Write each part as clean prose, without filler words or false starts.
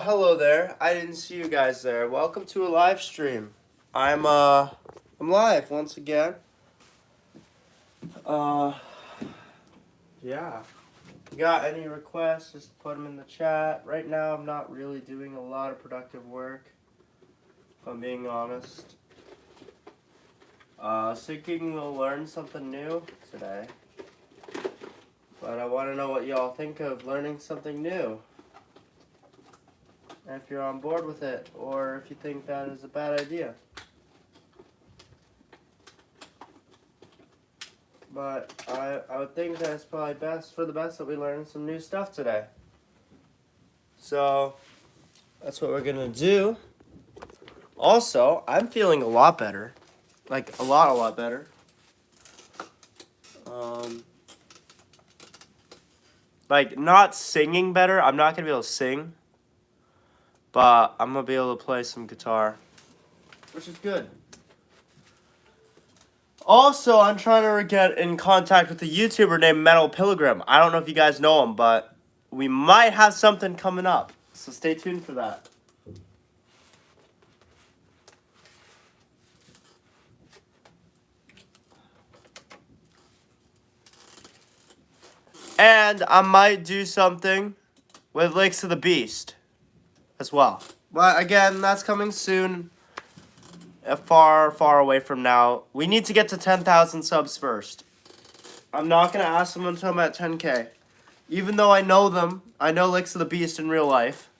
hello there. I didn't see you guys there. Welcome to a live stream. I'm live once again. Yeah. If you got any requests, just put them in the chat. Right now, I'm not really doing a lot of productive work, if I'm being honest. Thinking we'll learn something new today. But I want to know what y'all think of learning something new. And if you're on board with it, or if you think that is a bad idea. But I would think that it's probably best that we learn some new stuff today. So that's what we're gonna do. Also, I'm feeling a lot better. Like a lot better. Like not singing better. I'm not gonna be able to sing. But I'm gonna be able to play some guitar. Which is good. Also, I'm trying to get in contact with a YouTuber named Metal Pilgrim. I don't know if you guys know him, but we might have something coming up. So stay tuned for that. And I might do something with Lakes of the Beast as well. But again, that's coming soon. Far away from now. We need to get to 10,000 subs first. I'm not going to ask them until I'm at 10K. Even though I know them, I know Lakes of the Beast in real life.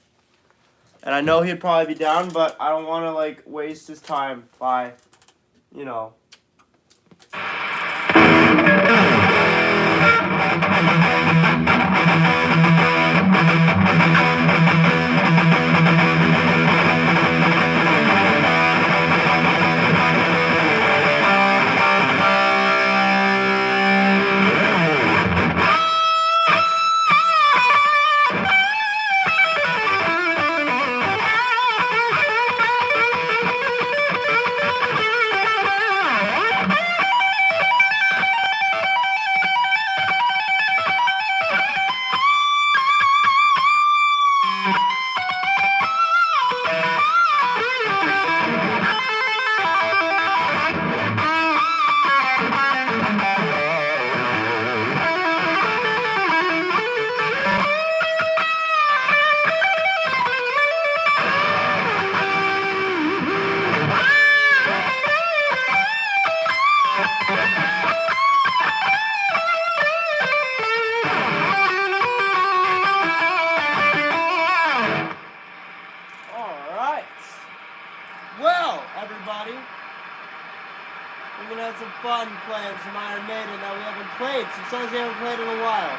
And I know he'd probably be down, but I don't want to, like, waste his time by, you know. Well, everybody, we're going to have some fun playing some Iron Maiden that we haven't played since we haven't played in a while.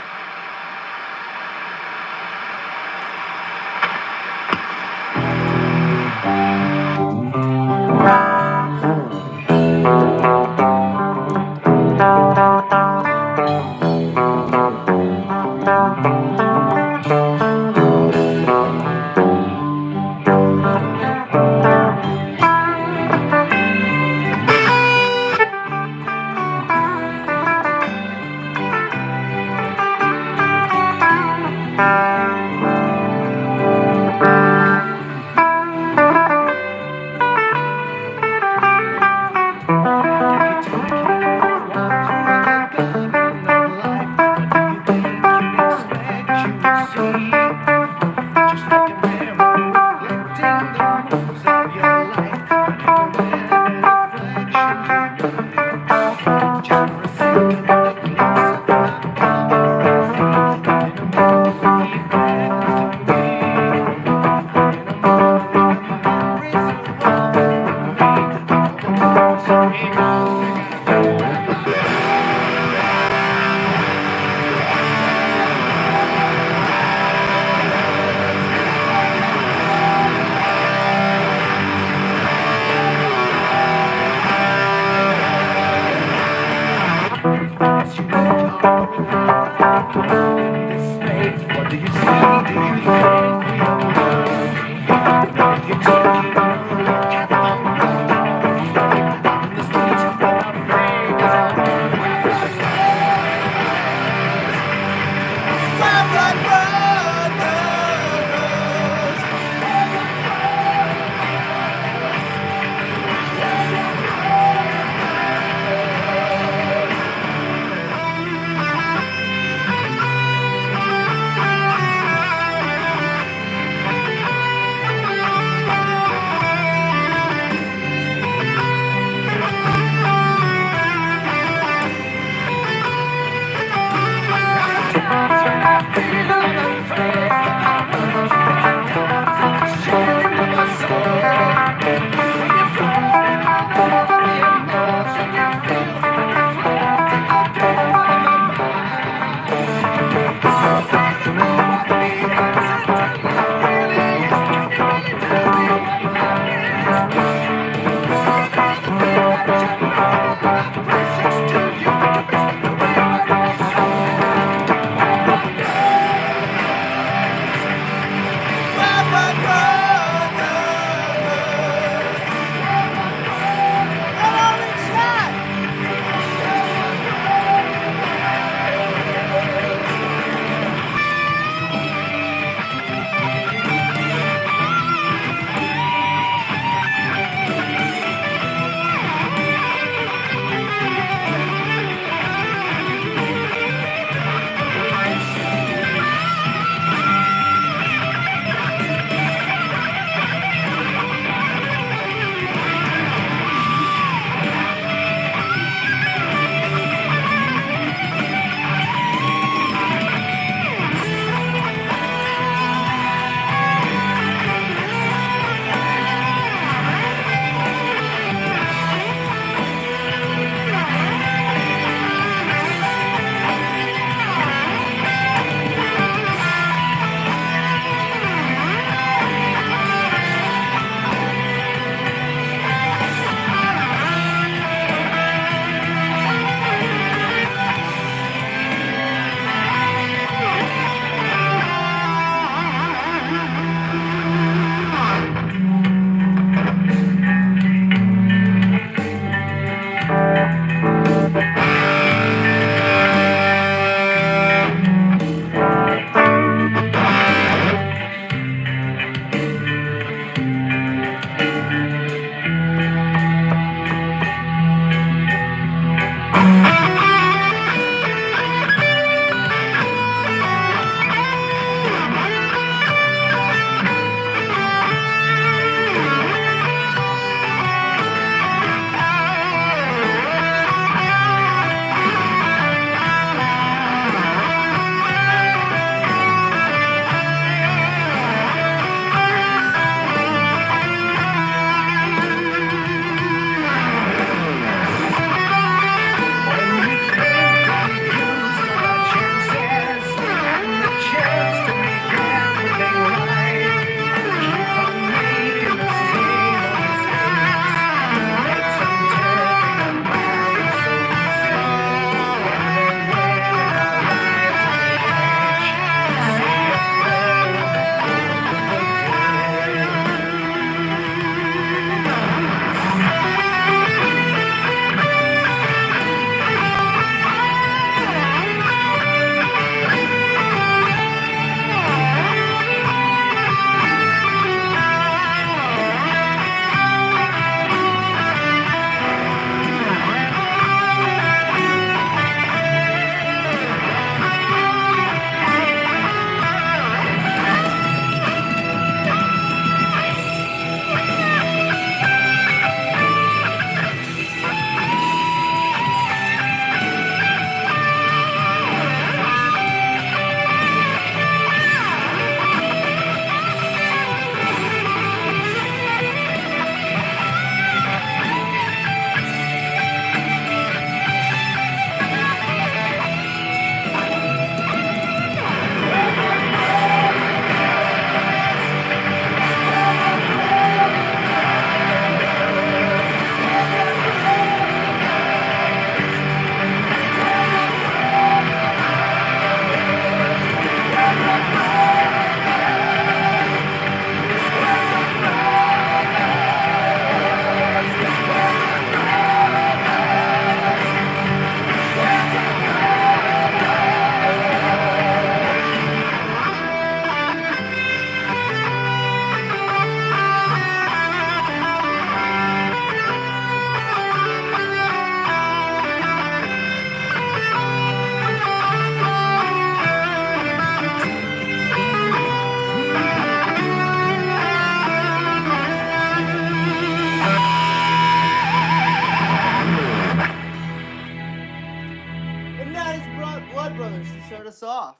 us off.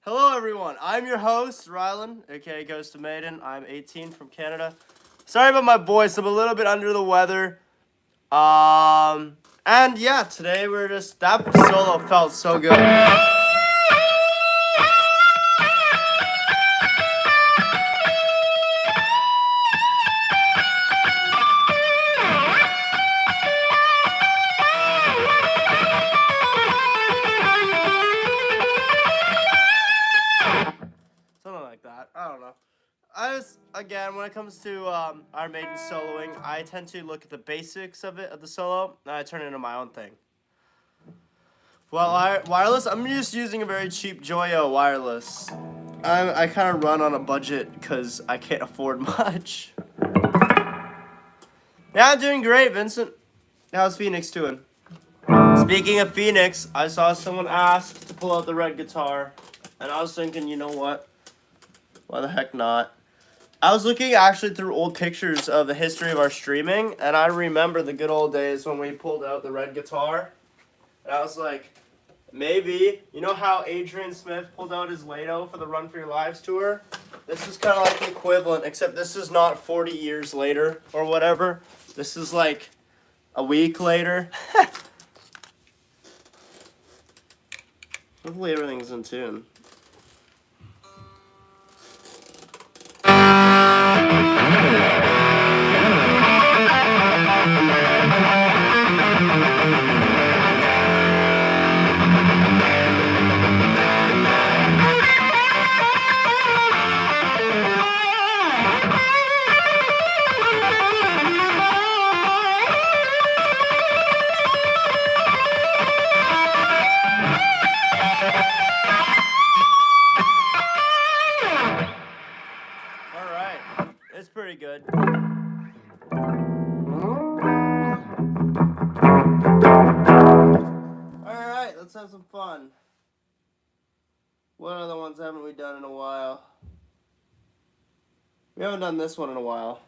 Hello, everyone. I'm your host, Rylan, aka Ghost of Maiden. I'm 18 from Canada. Sorry about my voice. I'm a little bit under the weather. And yeah, today we're just, that solo felt so good. Something like that. I don't know. Because, again, when it comes to Iron Maiden soloing, I tend to look at the basics of the solo, and I turn it into my own thing. Well, wireless, I'm just using a very cheap Joyo wireless. I kind of run on a budget because I can't afford much. Yeah, I'm doing great, Vincent. How's Phoenix doing? Speaking of Phoenix, I saw someone ask to pull out the red guitar, and I was thinking, you know what? Why the heck not? I was looking actually through old pictures of the history of our streaming, and I remember the good old days when we pulled out the red guitar. And I was like, maybe, you know how Adrian Smith pulled out his Lato for the Run for Your Lives tour? This is kind of like the equivalent, except this is not 40 years later or whatever. This is like a week later. Hopefully everything's in tune. It's pretty good. Alright, let's have some fun. What other ones haven't we done in a while? We haven't done this one in a while.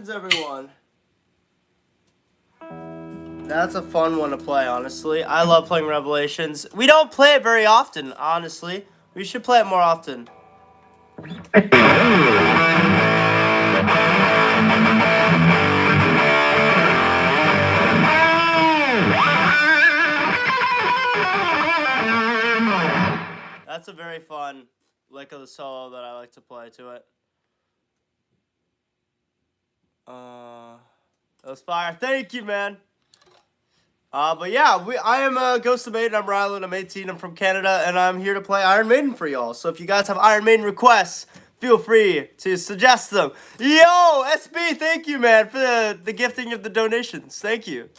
Revelations, everyone. That's a fun one to play, honestly. I love playing Revelations. We don't play it very often, honestly. We should play it more often. That's a very fun lick of the solo that I like to play to it. That was fire. Thank you, man. But yeah, I am Ghost of Maiden. I'm Rylan. I'm 18. I'm from Canada, and I'm here to play Iron Maiden for y'all. So if you guys have Iron Maiden requests, feel free to suggest them. Yo, SB, thank you, man, for the gifting of the donations. Thank you.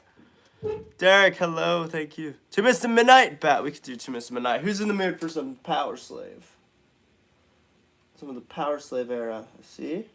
Derek, hello. Thank you. 2 Minutes to Midnight. Bet we could do 2 Minutes to Midnight. Who's in the mood for some Powerslave? Some of the Powerslave era. See?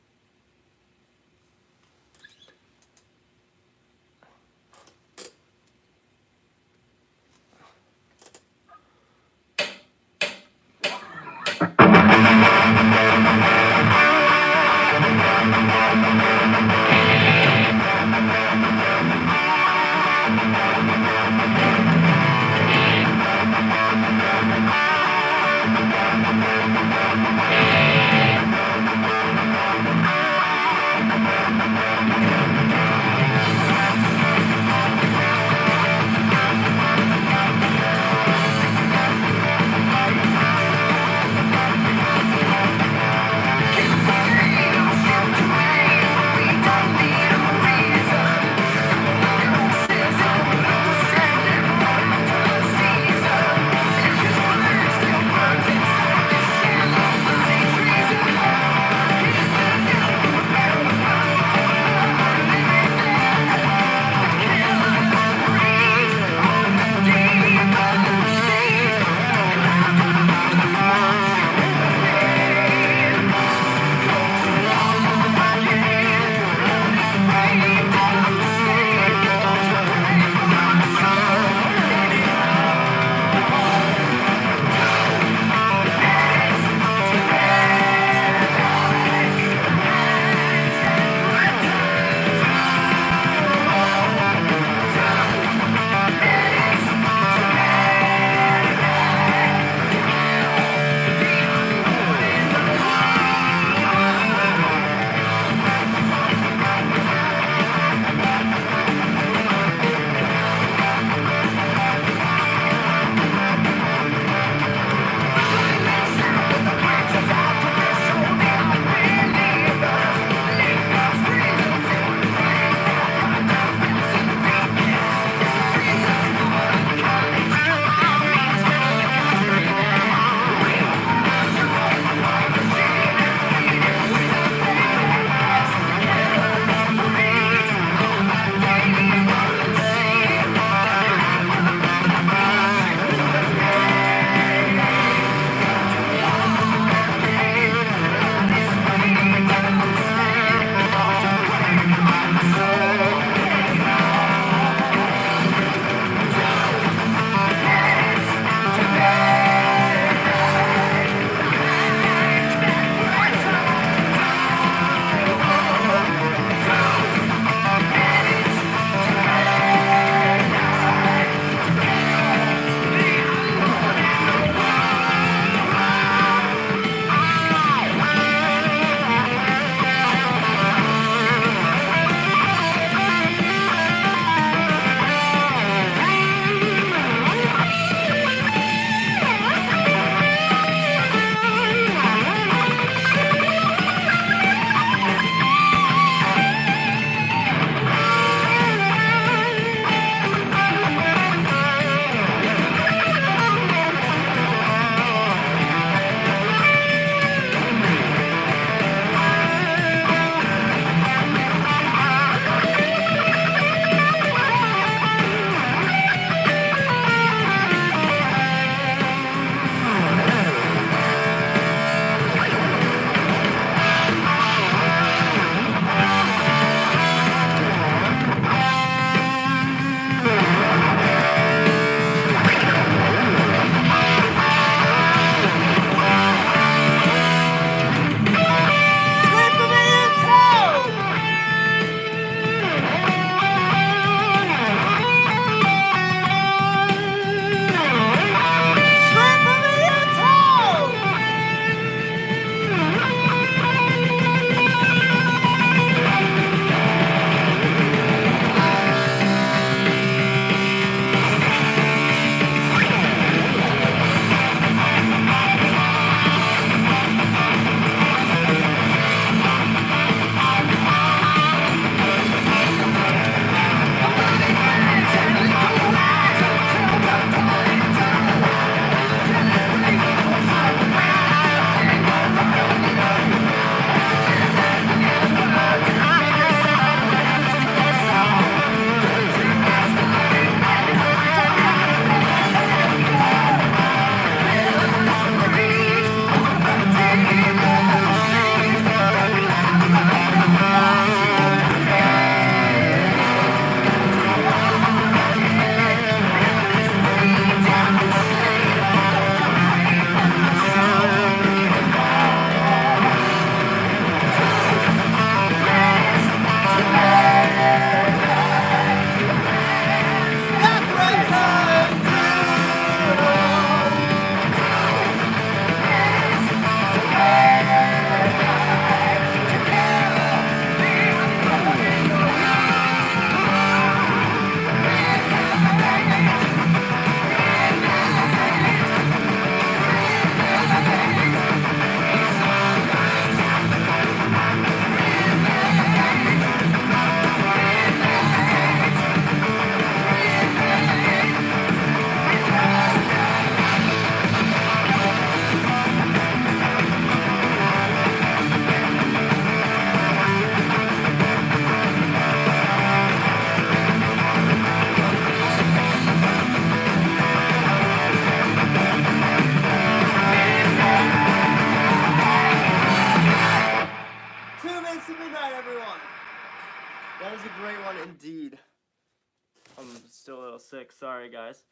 Sorry, guys.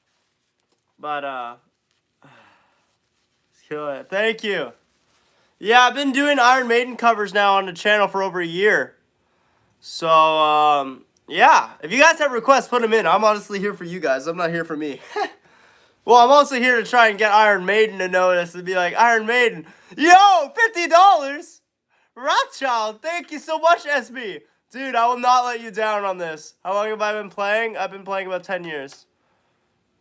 But, thank you. Yeah, I've been doing Iron Maiden covers now on the channel for over a year. So, yeah. If you guys have requests, put them in. I'm honestly here for you guys. I'm not here for me. Well, I'm also here to try and get Iron Maiden to notice and be like, Iron Maiden, yo, $50! Rothschild, thank you so much, SB. Dude, I will not let you down on this. How long have I been playing? I've been playing about 10 years.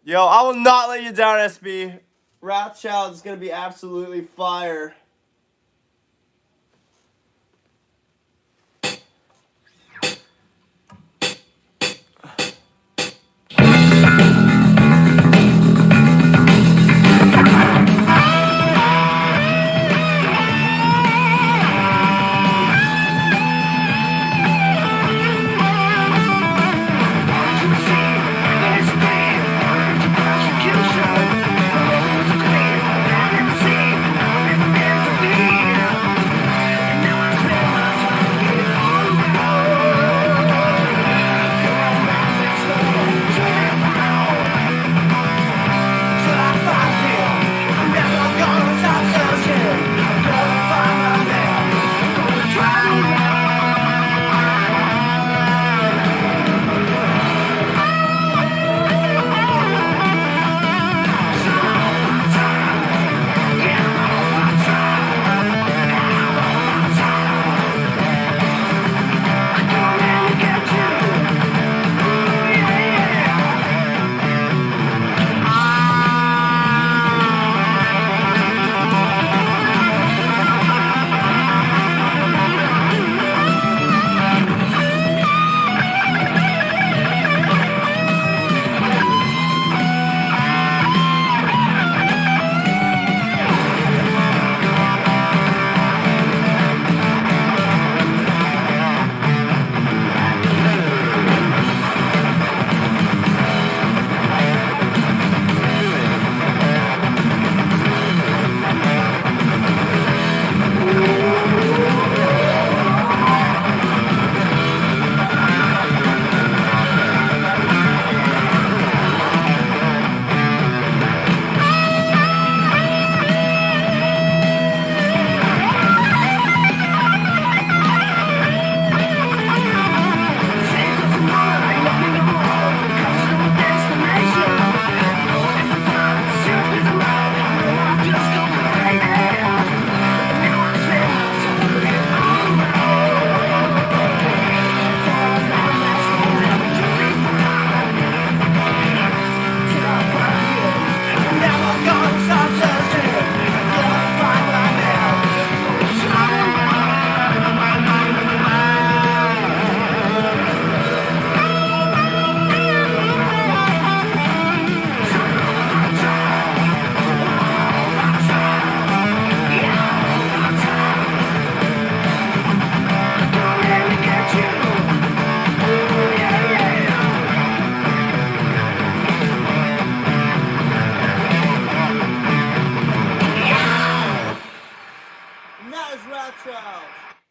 Yo, I will not let you down, SB. Rothschild is going to be absolutely fire.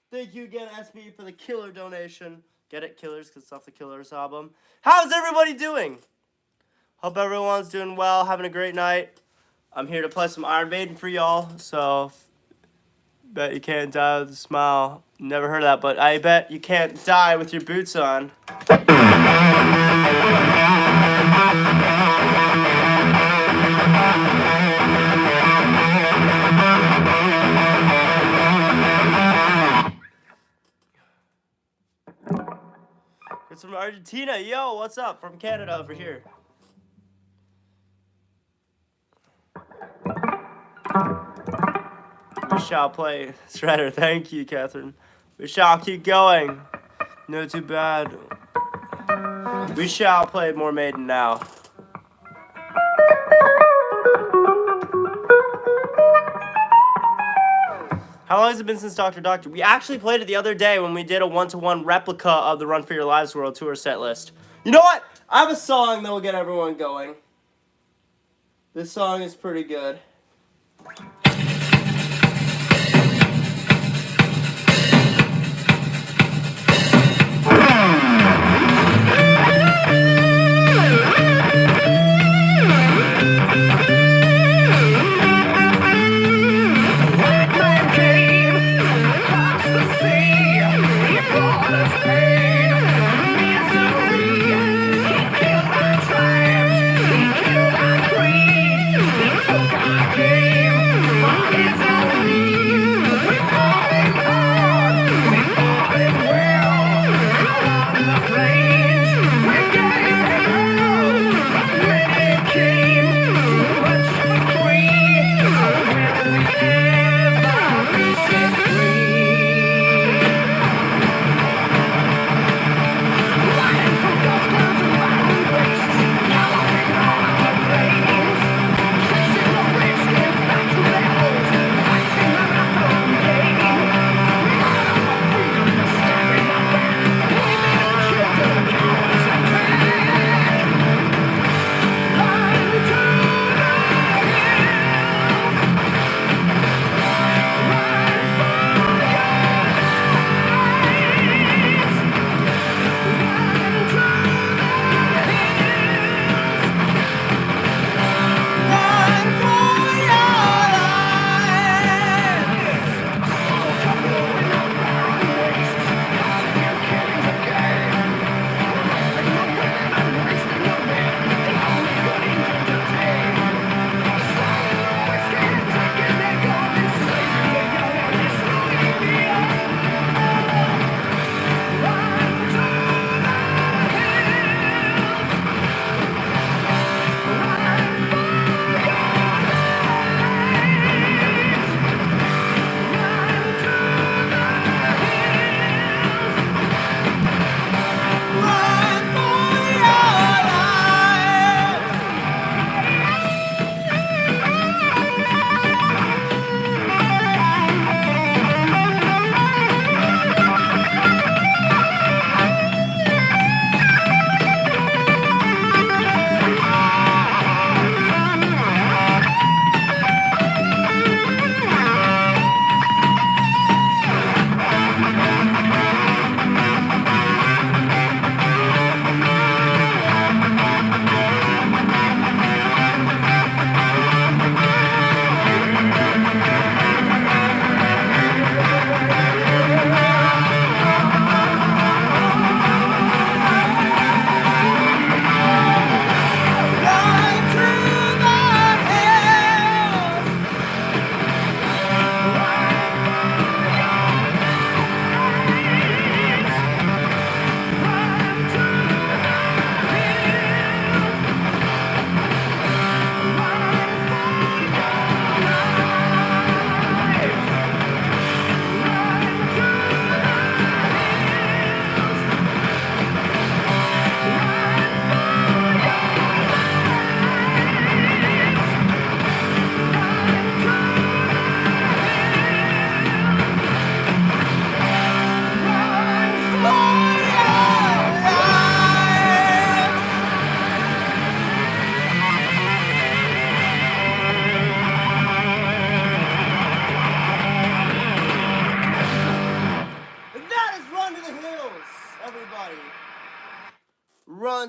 Thank you again, SB, for the killer donation. Get it, Killers, because it's off the Killers album. How's everybody doing? Hope everyone's doing well, having a great night. I'm here to play some Iron Maiden for y'all, so bet you can't die with a smile. Never heard of that, but I bet you can't die with your boots on. It's from Argentina. Yo, what's up? From Canada over here. We shall play Shredder. Thank you, Catherine. We shall keep going. No, too bad. We shall play more Maiden now. How long has it been since Dr. Doctor? We actually played it the other day when we did a 1-to-1 replica of the Run for Your Lives World Tour set list. You know what? I have a song that will get everyone going. This song is pretty good.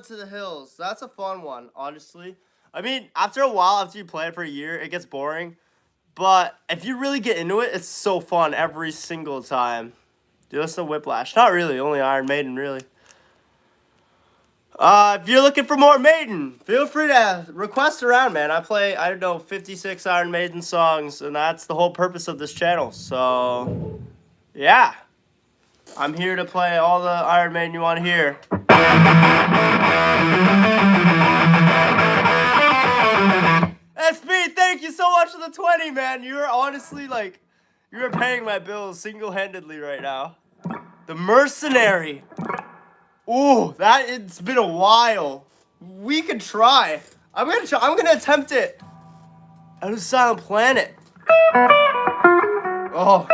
to the Hills. That's a fun one, honestly. I mean, after a while, after you play it for a year, it gets boring. But if you really get into it, it's so fun every single time. Dude, listen to Whiplash. Not really, only Iron Maiden, really. If you're looking for more Maiden, feel free to request around, man. I play, I don't know, 56 Iron Maiden songs, and that's the whole purpose of this channel. So, yeah. I'm here to play all the Iron Maiden you want to hear. SP, thank you so much for the 20, man. You're honestly, like, you're paying my bills single-handedly right now. The Mercenary. Ooh, it's been a while. We could try. I'm gonna attempt it. Out of Silent Planet. Oh.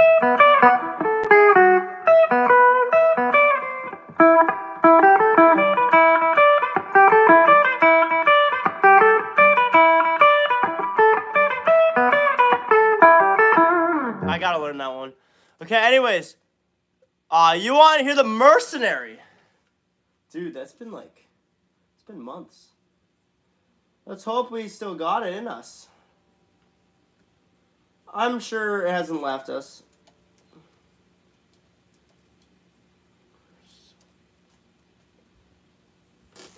I gotta learn that one. Okay, anyways. You want to hear The Mercenary? Dude, that's been like, it's been months. Let's hope we still got it in us. I'm sure it hasn't left us.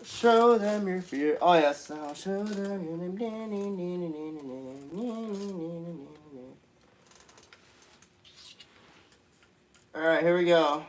Show them your fear. Oh, yes. I'll show them your name. Alright, here we go.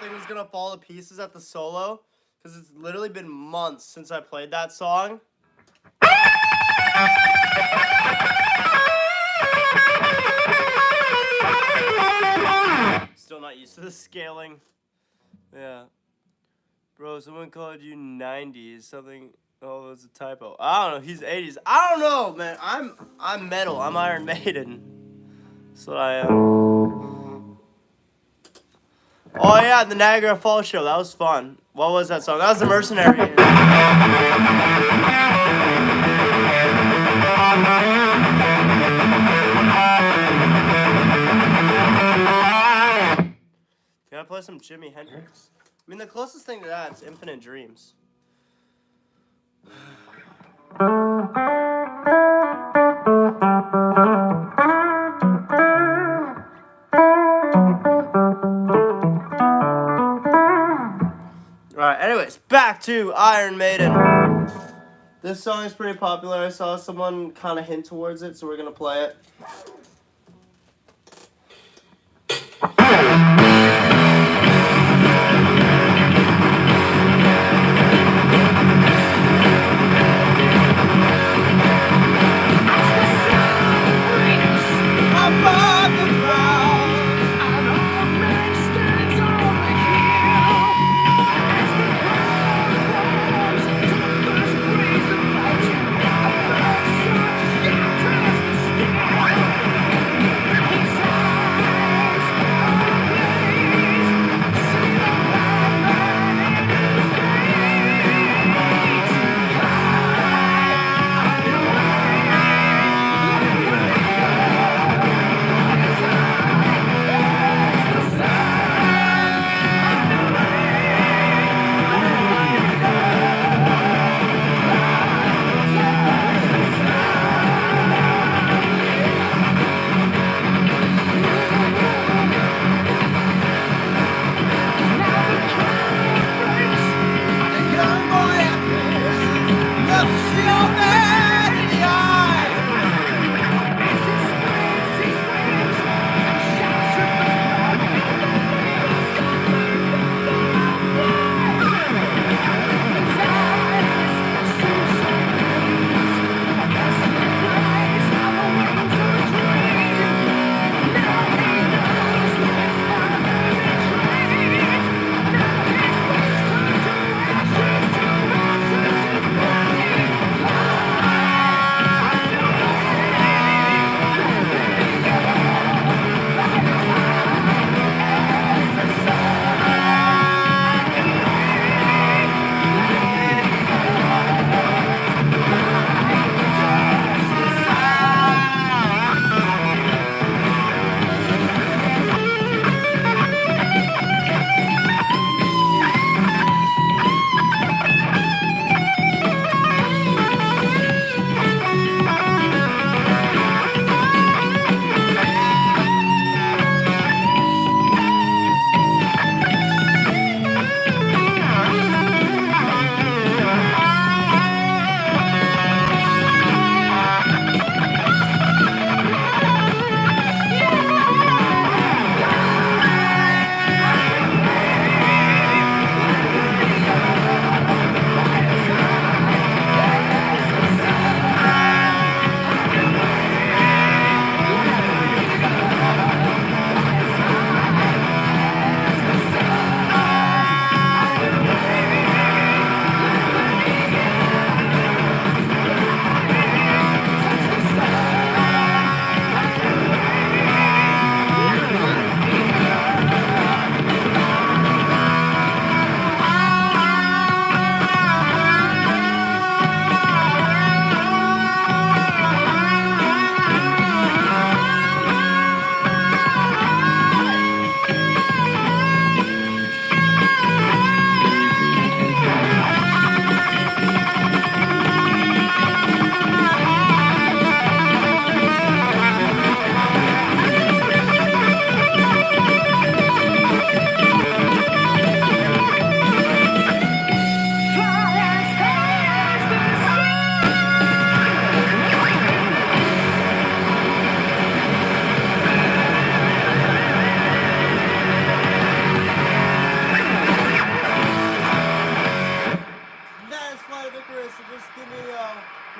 thing was gonna fall to pieces at the solo, because it's literally been months since I played that song. Still not used to the scaling. Yeah. Bro, someone called you 90s. Something. Oh, it's a typo. I don't know. He's 80s. I don't know, man. I'm metal. I'm Iron Maiden. That's what I am. Oh yeah, the Niagara Falls show. That was fun. What was that song? That was The Mercenary. Can I play some Jimi Hendrix? I mean, the closest thing to that is Infinite Dreams. Alright, anyways, back to Iron Maiden. This song is pretty popular. I saw someone kind of hint towards it, so we're gonna play it.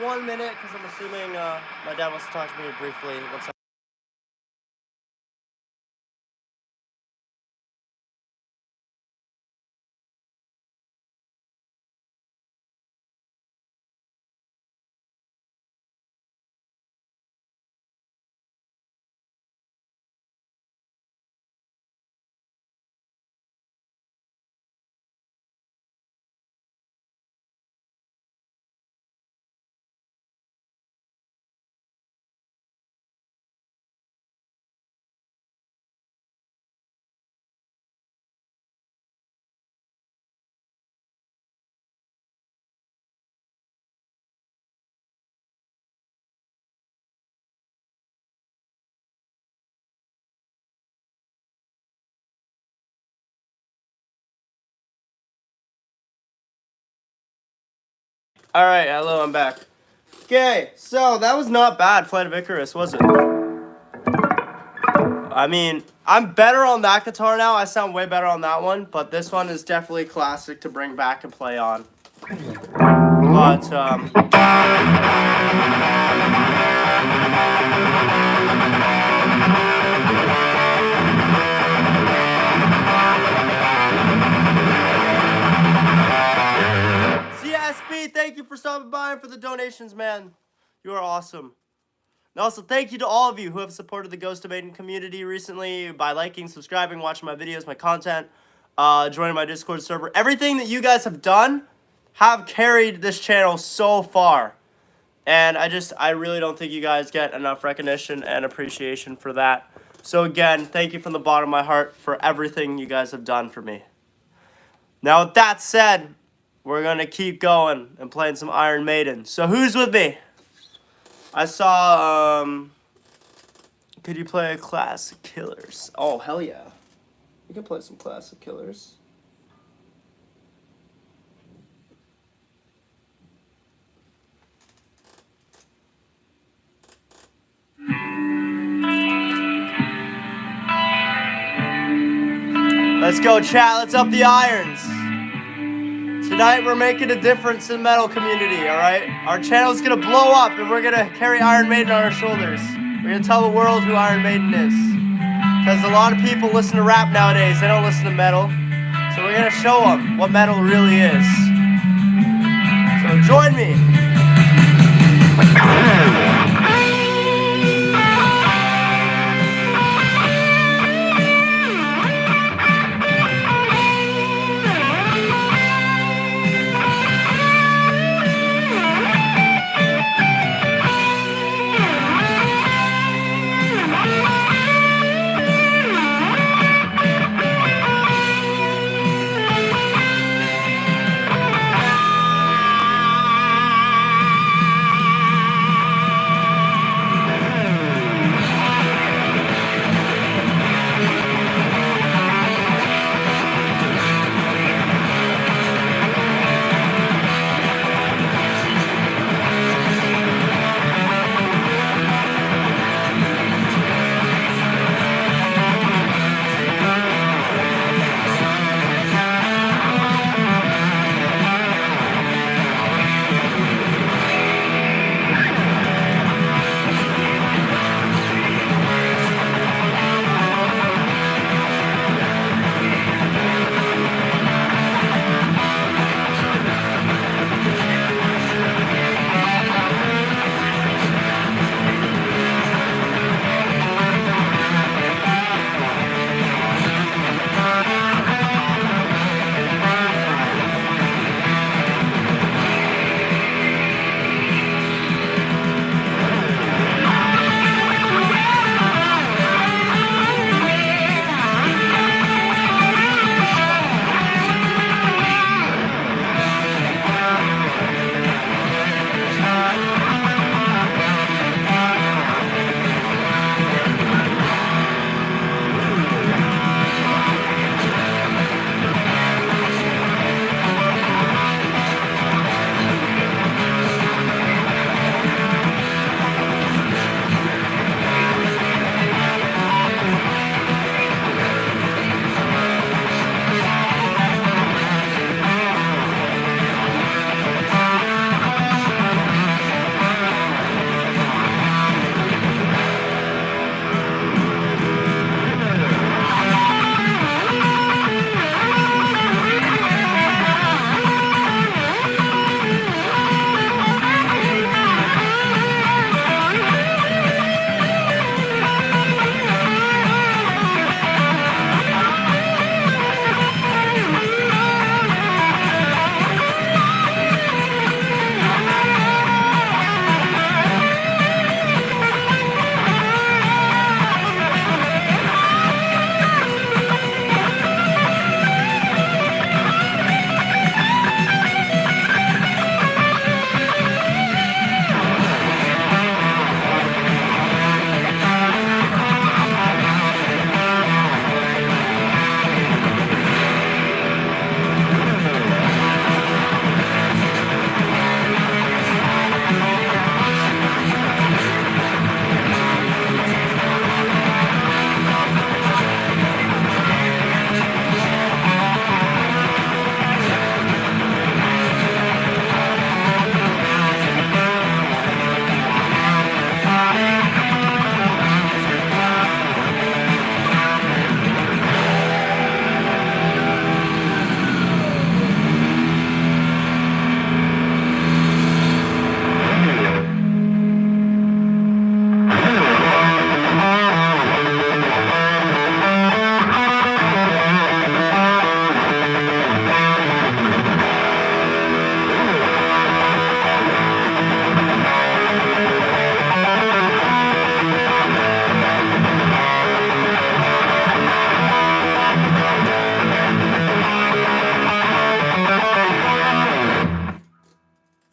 1 minute because I'm assuming my dad wants to talk to me briefly. All right, hello, I'm back. Okay, so that was not bad, Flight of Icarus, was it? I mean, I'm better on that guitar now. I sound way better on that one, but this one is definitely classic to bring back and play on. But, CSB, thank you for stopping by and for the donations, man. You are awesome. And also, thank you to all of you who have supported the Ghost of Maiden community recently by liking, subscribing, watching my videos, my content, joining my Discord server. Everything that you guys have done have carried this channel so far. And I really don't think you guys get enough recognition and appreciation for that. So again, thank you from the bottom of my heart for everything you guys have done for me. Now, with that said, we're going to keep going and playing some Iron Maiden. So who's with me? I saw, could you play Classic Killers? Oh, hell yeah. You can play some Classic Killers. Let's go, chat. Let's up the irons. Tonight, we're making a difference in the metal community, alright? Our channel's gonna blow up, and we're gonna carry Iron Maiden on our shoulders. We're gonna tell the world who Iron Maiden is. Because a lot of people listen to rap nowadays. They don't listen to metal. So we're gonna show them what metal really is. So join me.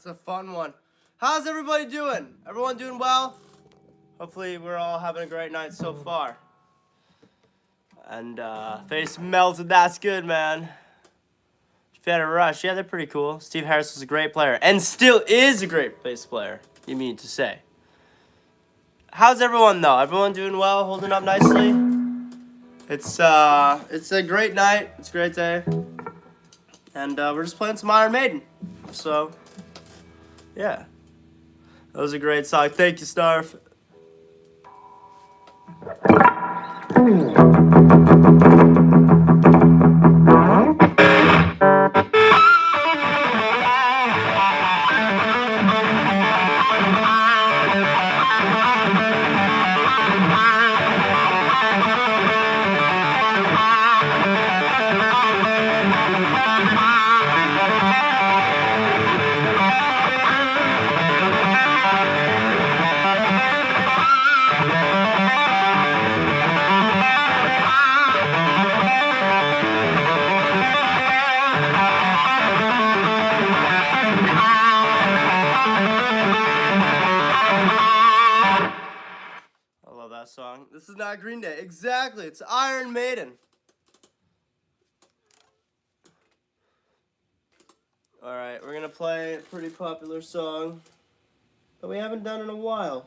It's a fun one. How's everybody doing? Everyone doing well? Hopefully we're all having a great night so far. And face melted, that's good, man. Fair Rush, yeah, they're pretty cool. Steve Harris was a great player, and still is a great bass player, you mean to say. How's everyone, though? Everyone doing well, holding up nicely? It's a great night, it's a great day. And we're just playing some Iron Maiden. So, yeah. That was a great song. Thank you, Starf. Song. This is not Green Day. Exactly. It's Iron Maiden. Alright, we're gonna play a pretty popular song that we haven't done in a while.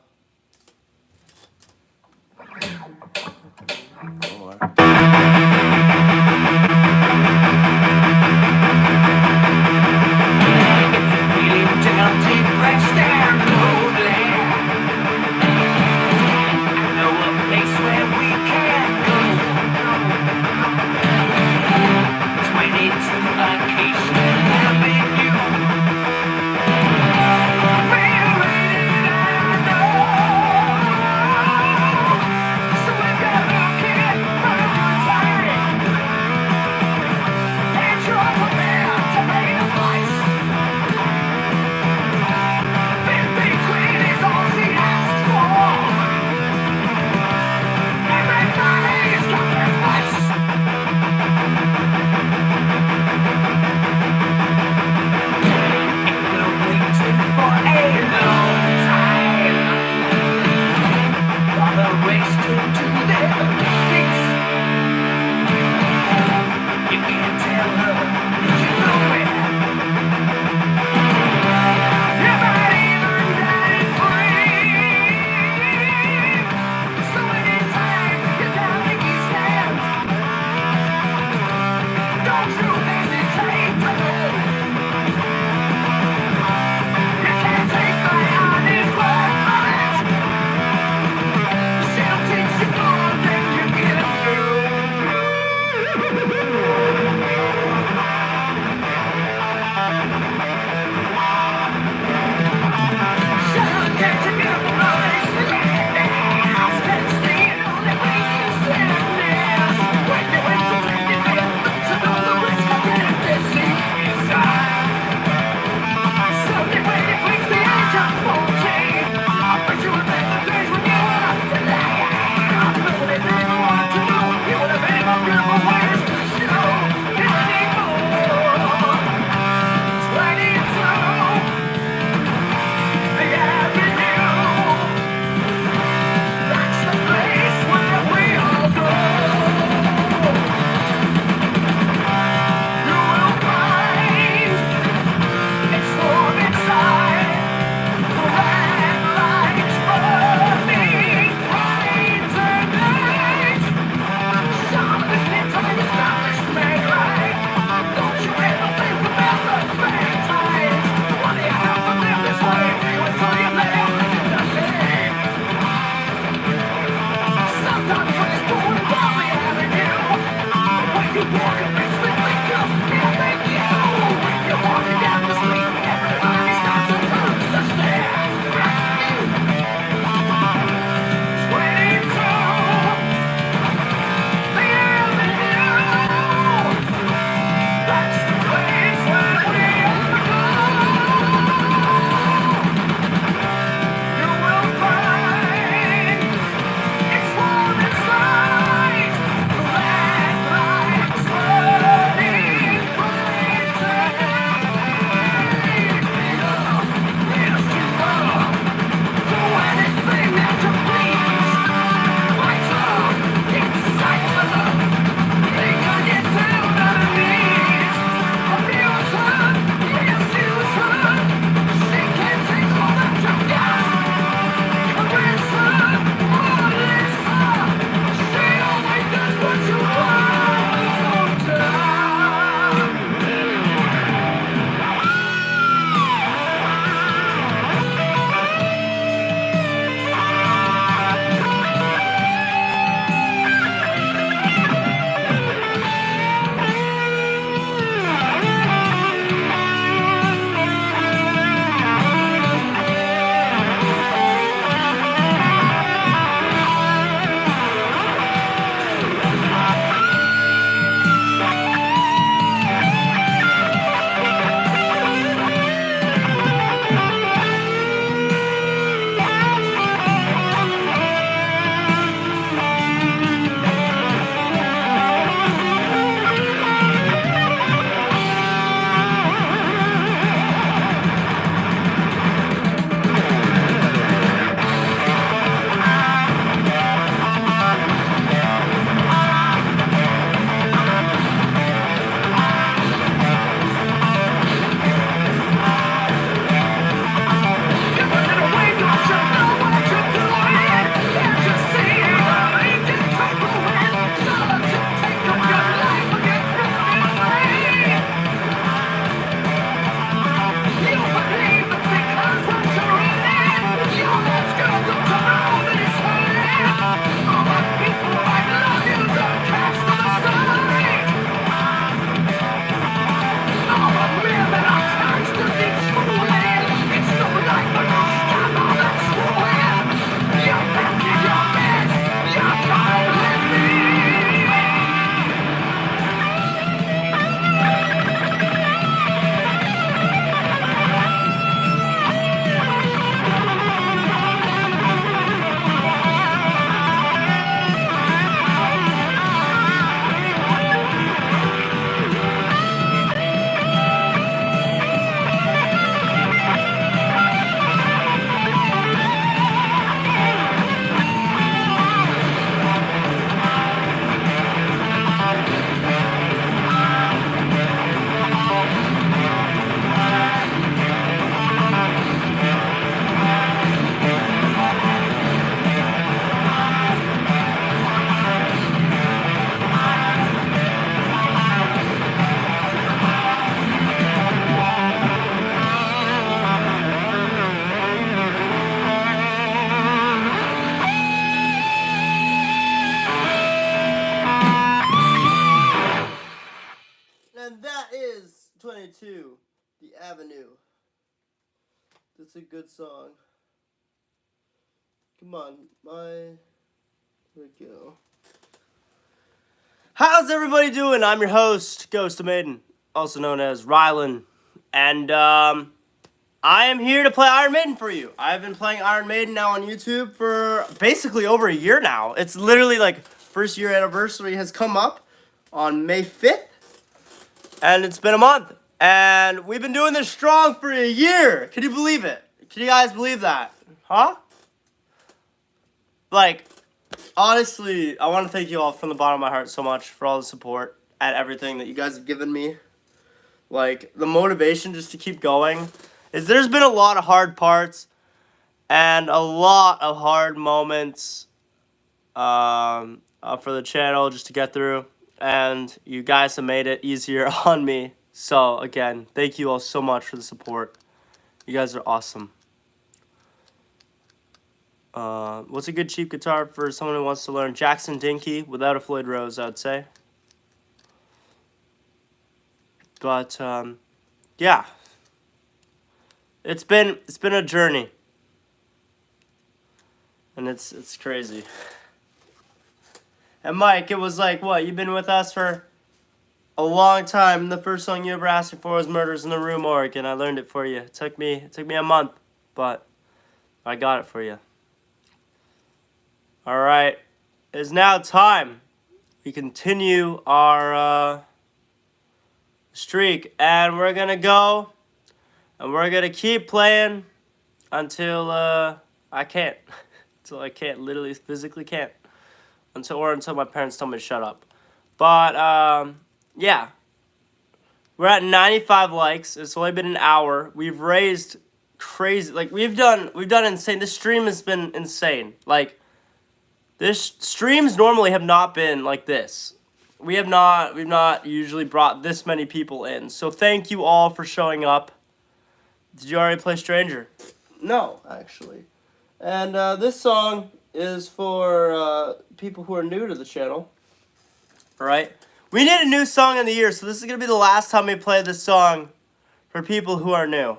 That's a good song. Come on, there we go. How's everybody doing? I'm your host, Ghost of Maiden, also known as Rylan. And, I am here to play Iron Maiden for you. I've been playing Iron Maiden now on YouTube for basically over a year now. It's literally like first year anniversary has come up on May 5th. And it's been a month. And we've been doing this strong for a year. Can you believe it? Can you guys believe that? Huh? Like, honestly, I want to thank you all from the bottom of my heart so much for all the support and everything that you guys have given me. Like, the motivation just to keep going is there's been a lot of hard parts and a lot of hard moments for the channel just to get through. And you guys have made it easier on me. So, again, thank you all so much for the support. You guys are awesome. What's a good cheap guitar for someone who wants to learn? Jackson Dinky without a Floyd Rose, I would say. But, yeah. It's been a journey. And it's crazy. And Mike, it was like, what, you've been with us for a long time, and the first song you ever asked me for was Murders in the Rue Morgue, and I learned it for you. It took me a month, but I got it for you. Alright, it is now time we continue our streak, and we're gonna go, and we're gonna keep playing until I can't. Until I can't, literally, physically can't. Until my parents tell me to shut up. But, yeah. We're at 95 likes. It's only been an hour. We've raised crazy, like, we've done insane. This stream has been insane. Like, streams normally have not been like this. We've not usually brought this many people in. So thank you all for showing up. Did you already play Stranger? No, actually. And this song is for people who are new to the channel. Alright? We need a new song in the year, so this is going to be the last time we play this song for people who are new.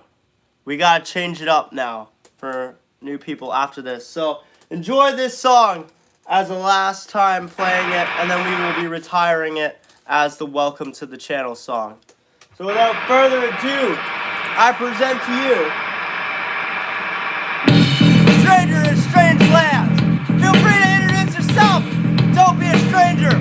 We got to change it up now for new people after this. So enjoy this song as the last time playing it, and then we will be retiring it as the welcome to the channel song. So without further ado, I present to you Stranger in Strange Lands. Feel free to introduce yourself. Don't be a stranger.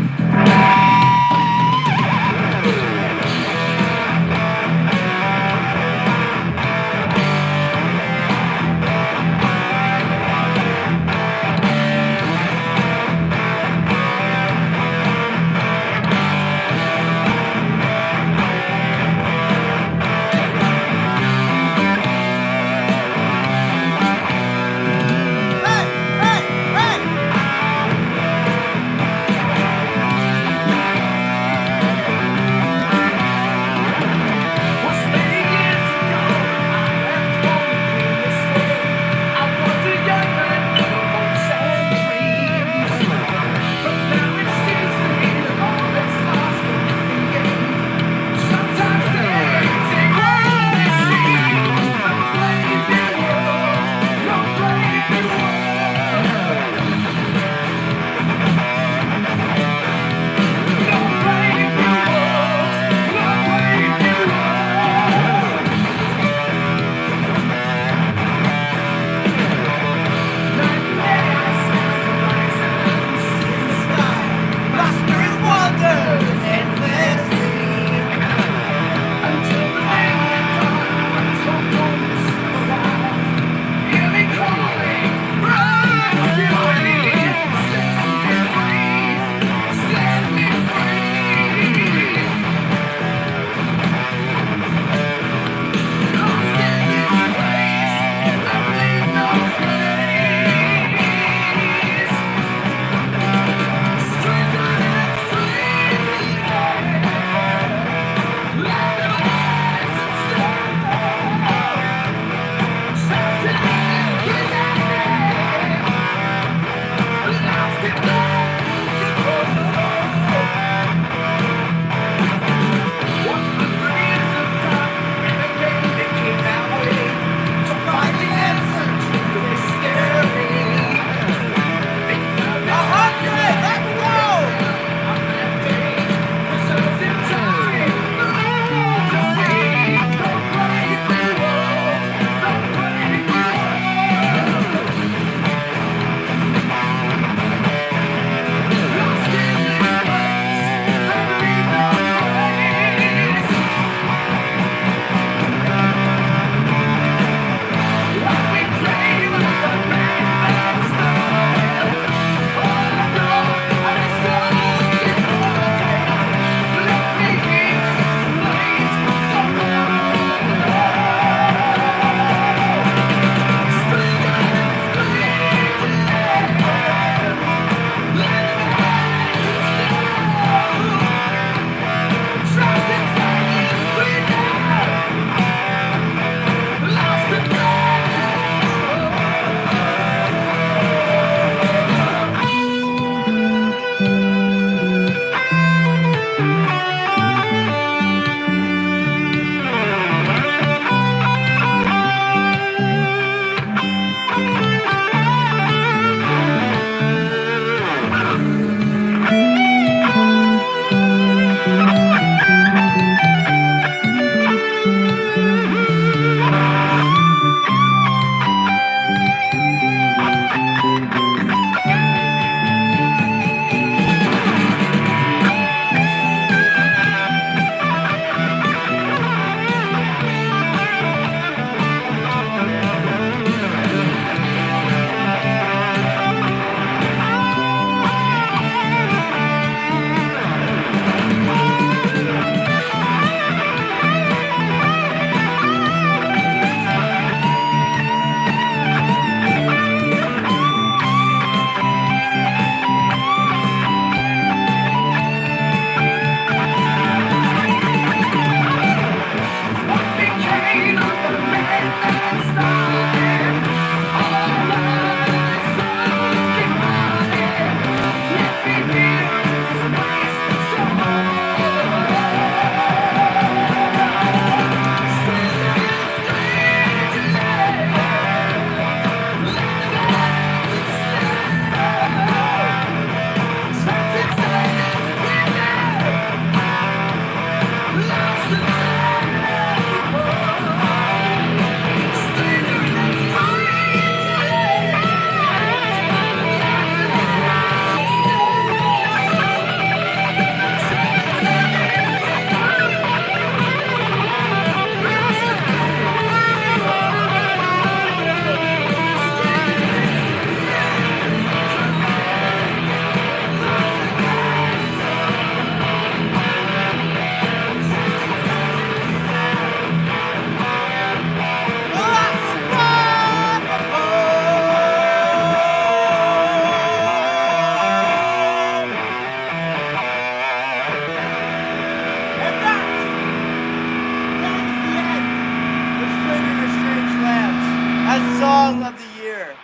song of the year.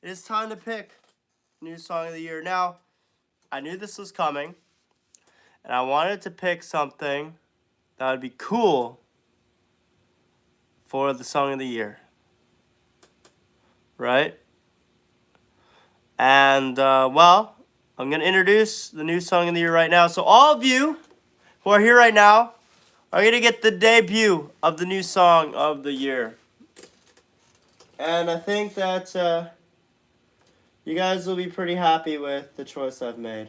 It is time to pick new song of the year. Now, I knew this was coming, and I wanted to pick something that would be cool for the song of the year. Right? And, well, I'm going to introduce the new song of the year right now. So all of you who are here right now are going to get the debut of the new song of the year. And I think that you guys will be pretty happy with the choice I've made.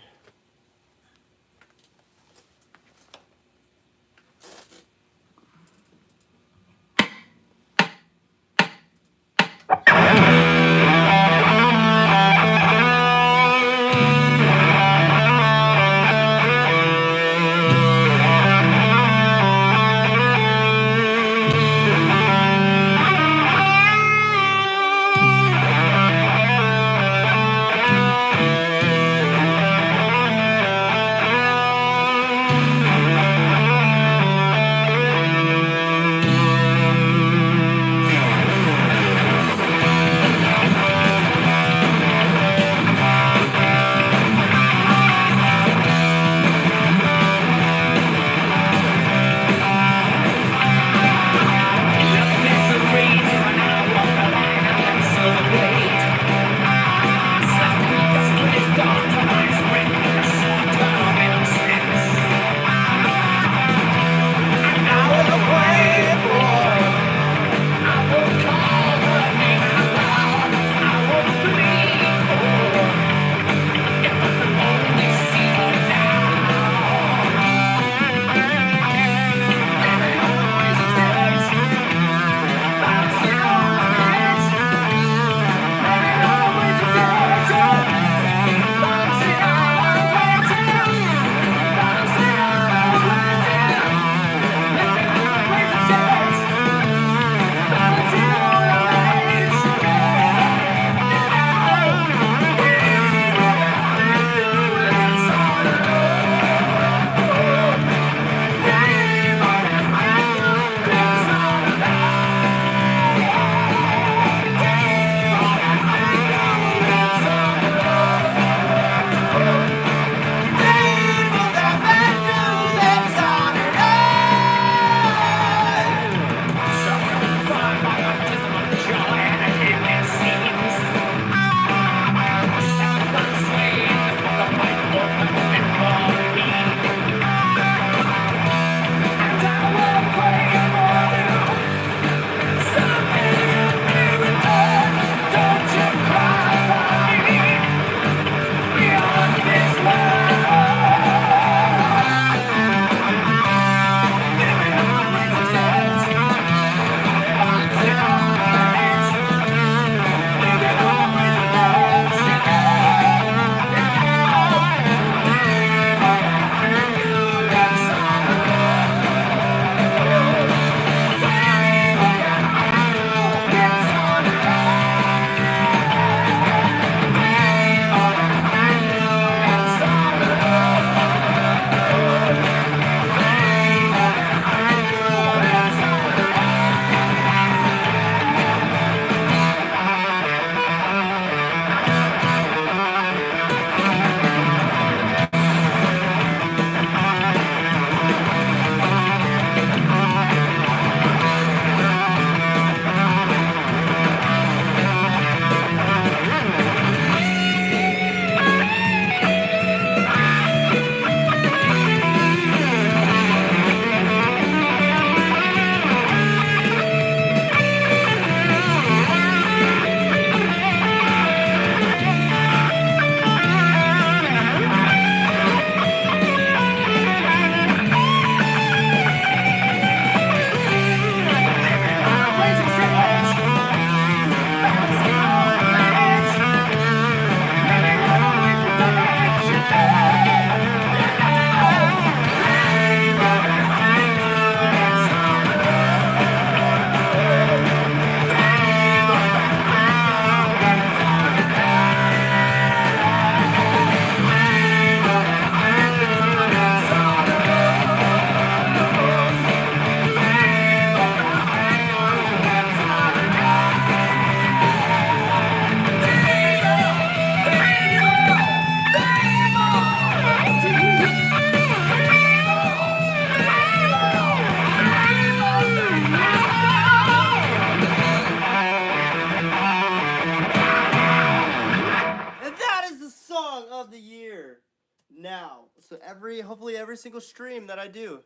now. So hopefully every single stream that I do,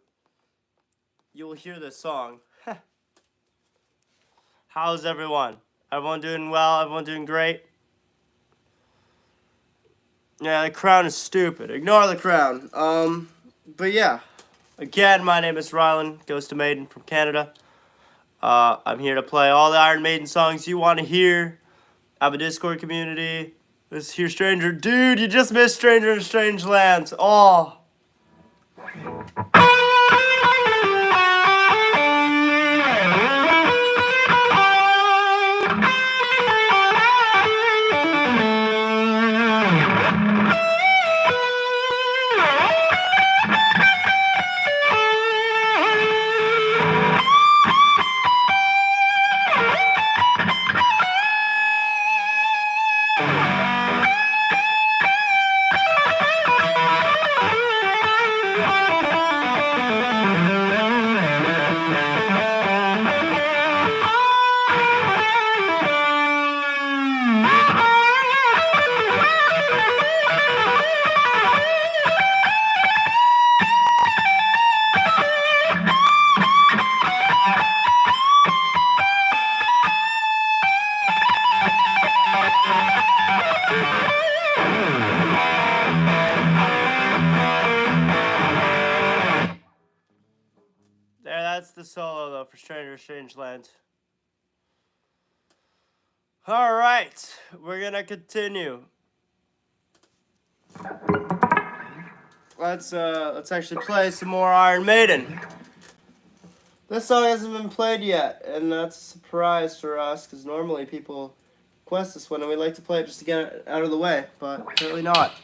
you will hear this song. How's everyone? Everyone doing well? Everyone doing great? Yeah, the crown is stupid. Ignore the crown. But yeah. Again, my name is Rylan, Ghost of Maiden from Canada. I'm here to play all the Iron Maiden songs you want to hear. I have a Discord community. Let's hear Stranger. Dude, you just missed Stranger in Strange Lands. Oh. That's the solo, though, for Stranger Strange Land. Alright, we're gonna continue. Let's actually play some more Iron Maiden. This song hasn't been played yet, and that's a surprise for us, because normally people request this one, and we like to play it just to get it out of the way, but apparently not.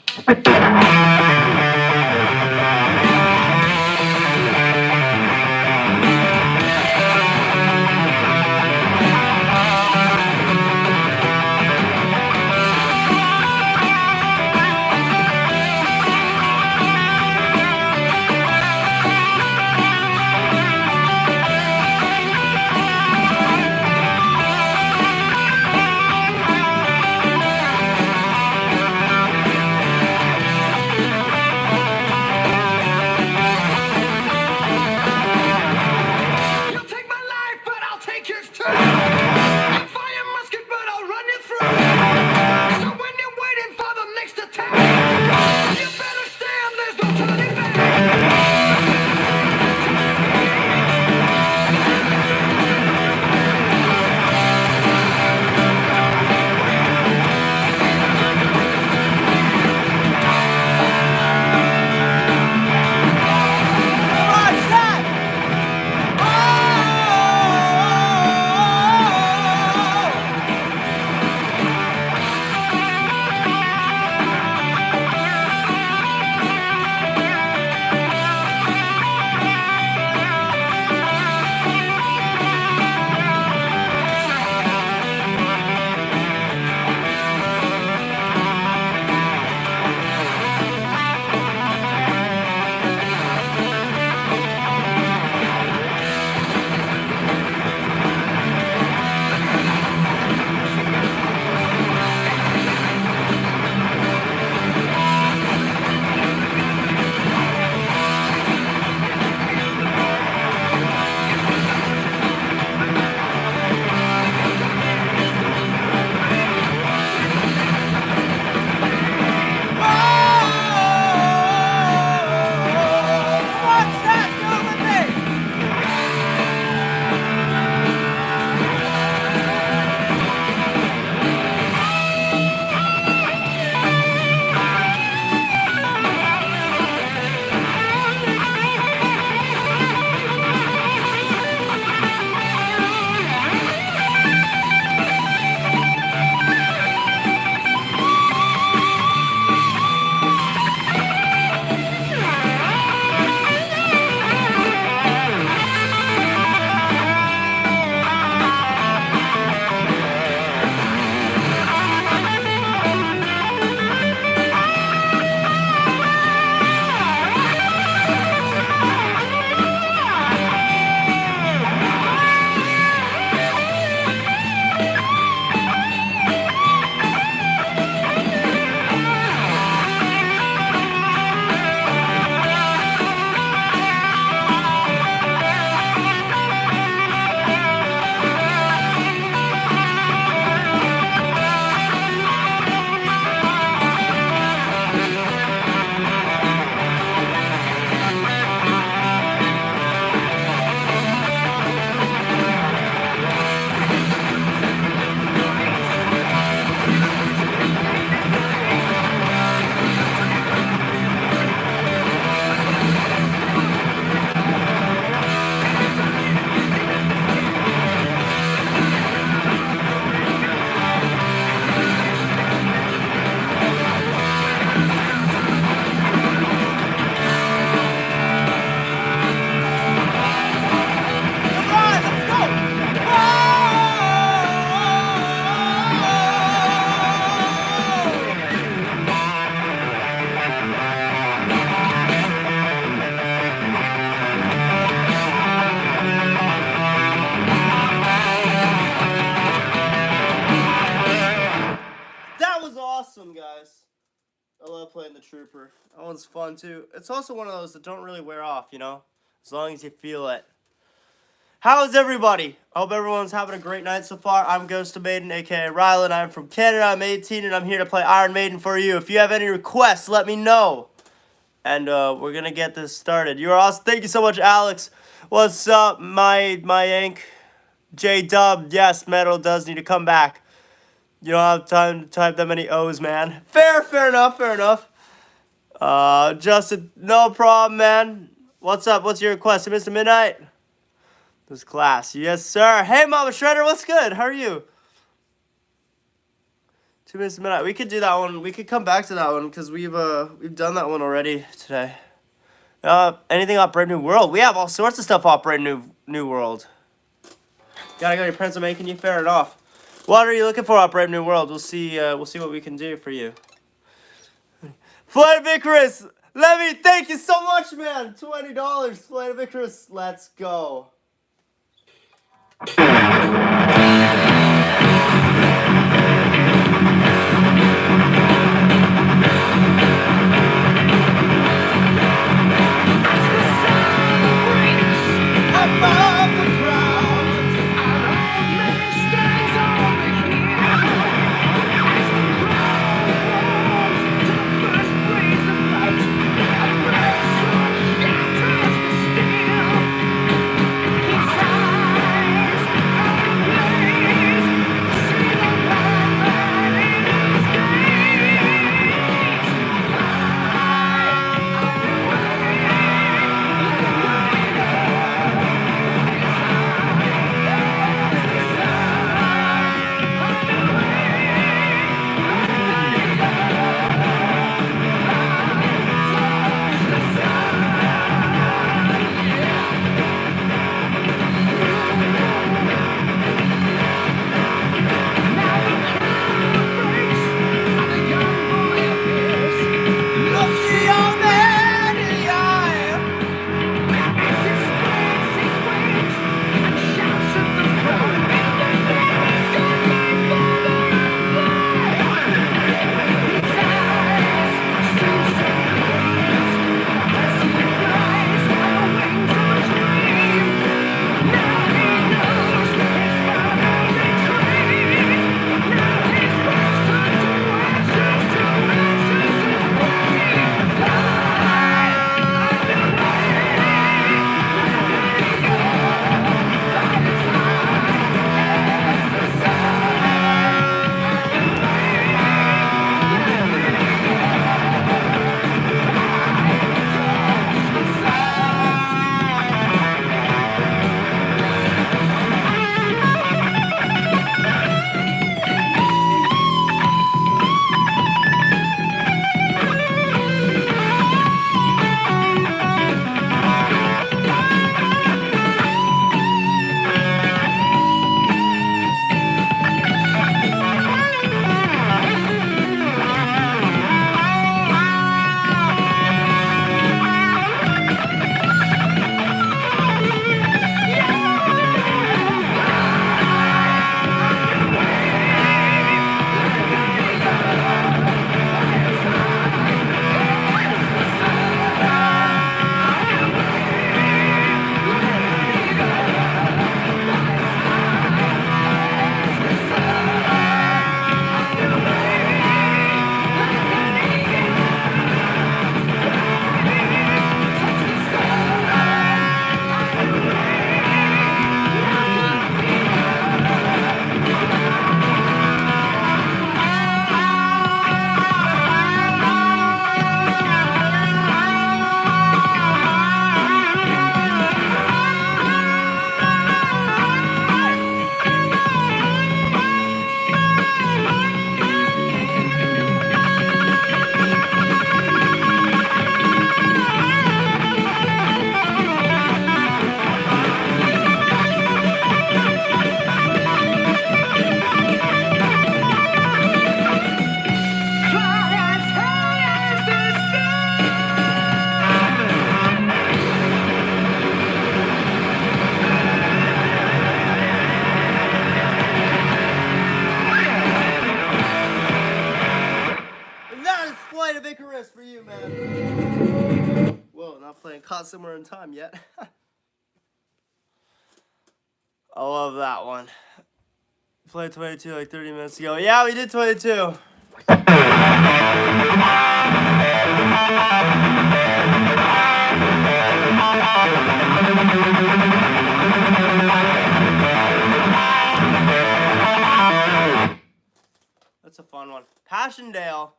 I love playing the Trooper. That one's fun too. It's also one of those that don't really wear off, you know? As long as you feel it. How's everybody? I hope everyone's having a great night so far. I'm Ghost Maiden, aka Rylan. I'm from Canada. I'm 18 and I'm here to play Iron Maiden for you. If you have any requests, let me know. And we're gonna get this started. You're awesome. Thank you so much, Alex. What's up, my ink? J-Dub, yes, Metal does need to come back. You don't have time to type that many O's, man. Fair enough. Justin, no problem, man. What's up? What's your request? Mr. Midnight? This class. Yes, sir. Hey, Mama Shredder, what's good? How are you? 2 minutes a minute. We could do that one. We could come back to that one because we've done that one already today. Anything off Brave New World? We have all sorts of stuff off Brave New World. Gotta go. Your parents are making you. Fair enough. What are you looking for off Brave New World? We'll see what we can do for you. Flight of Icarus. Let me thank you so much, man. $20. Flight of Icarus. Let's go. caught somewhere in time yet. I love that one. Played 22 like 30 minutes ago. Yeah, we did 22. That's a fun one. Passchendaele.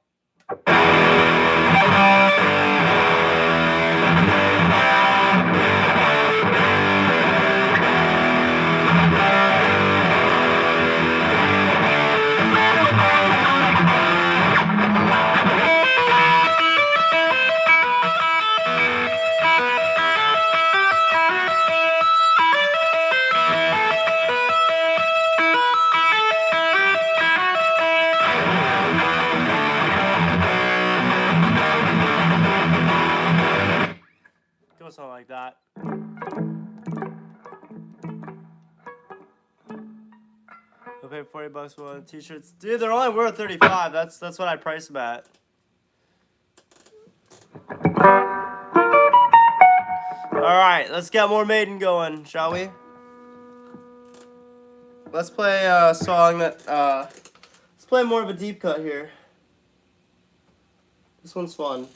Something like that. I'll pay $40 for one t-shirts. Dude, they're only worth 35. That's what I price them at. Alright, let's get more Maiden going, shall we? Let's play a song that let's play more of a deep cut here. This one's fun.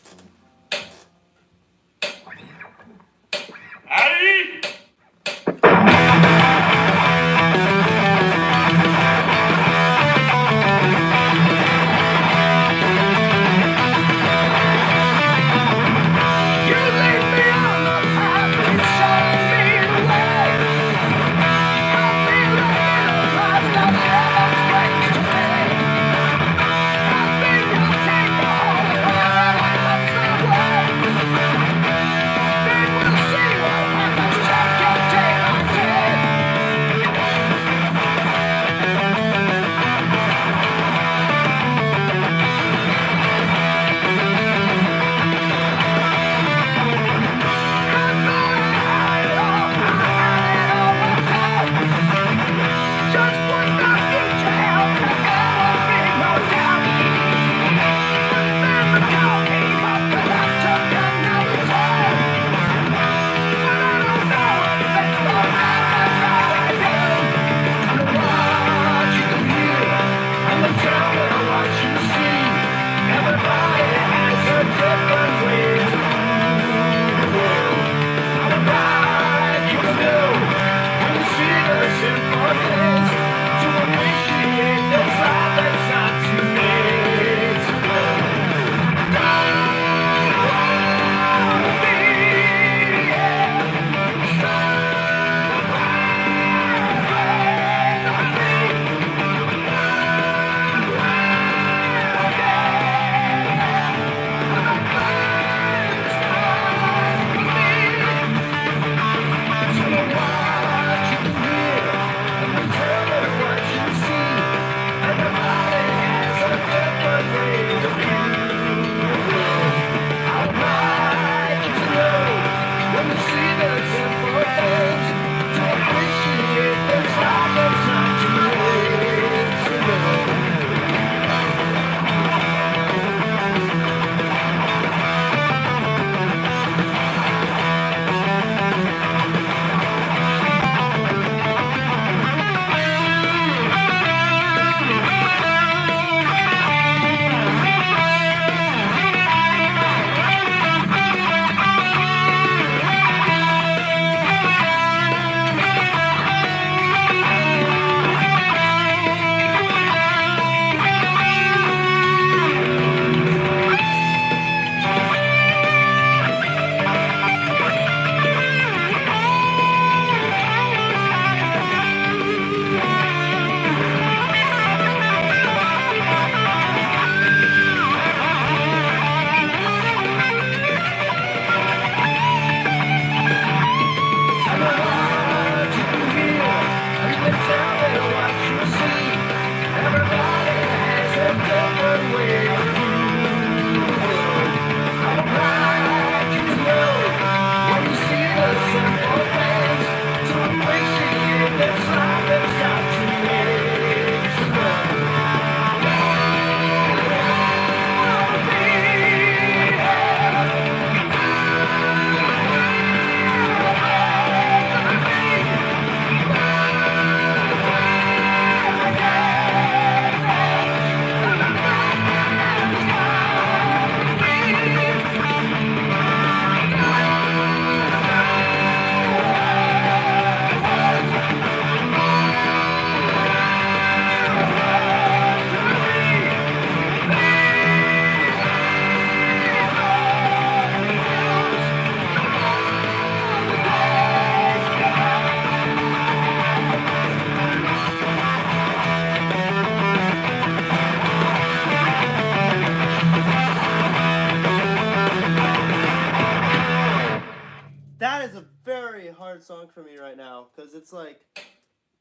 for me right now because it's like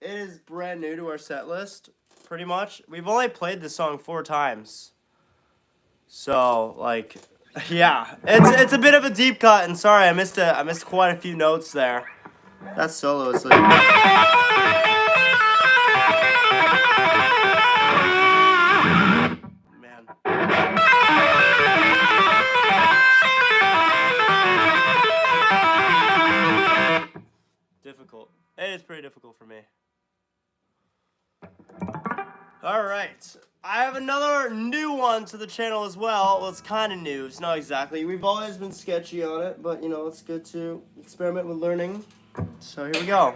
it is brand new to our set list, pretty much. We've only played this song 4 times, so like, yeah, it's a bit of a deep cut. And sorry, I missed quite a few notes there. That solo is like. Man. Difficult. It is pretty difficult for me. Alright. I have another new one to the channel as well. Well, it's kind of new. It's not exactly. We've always been sketchy on it, but, you know, it's good to experiment with learning. So here we go.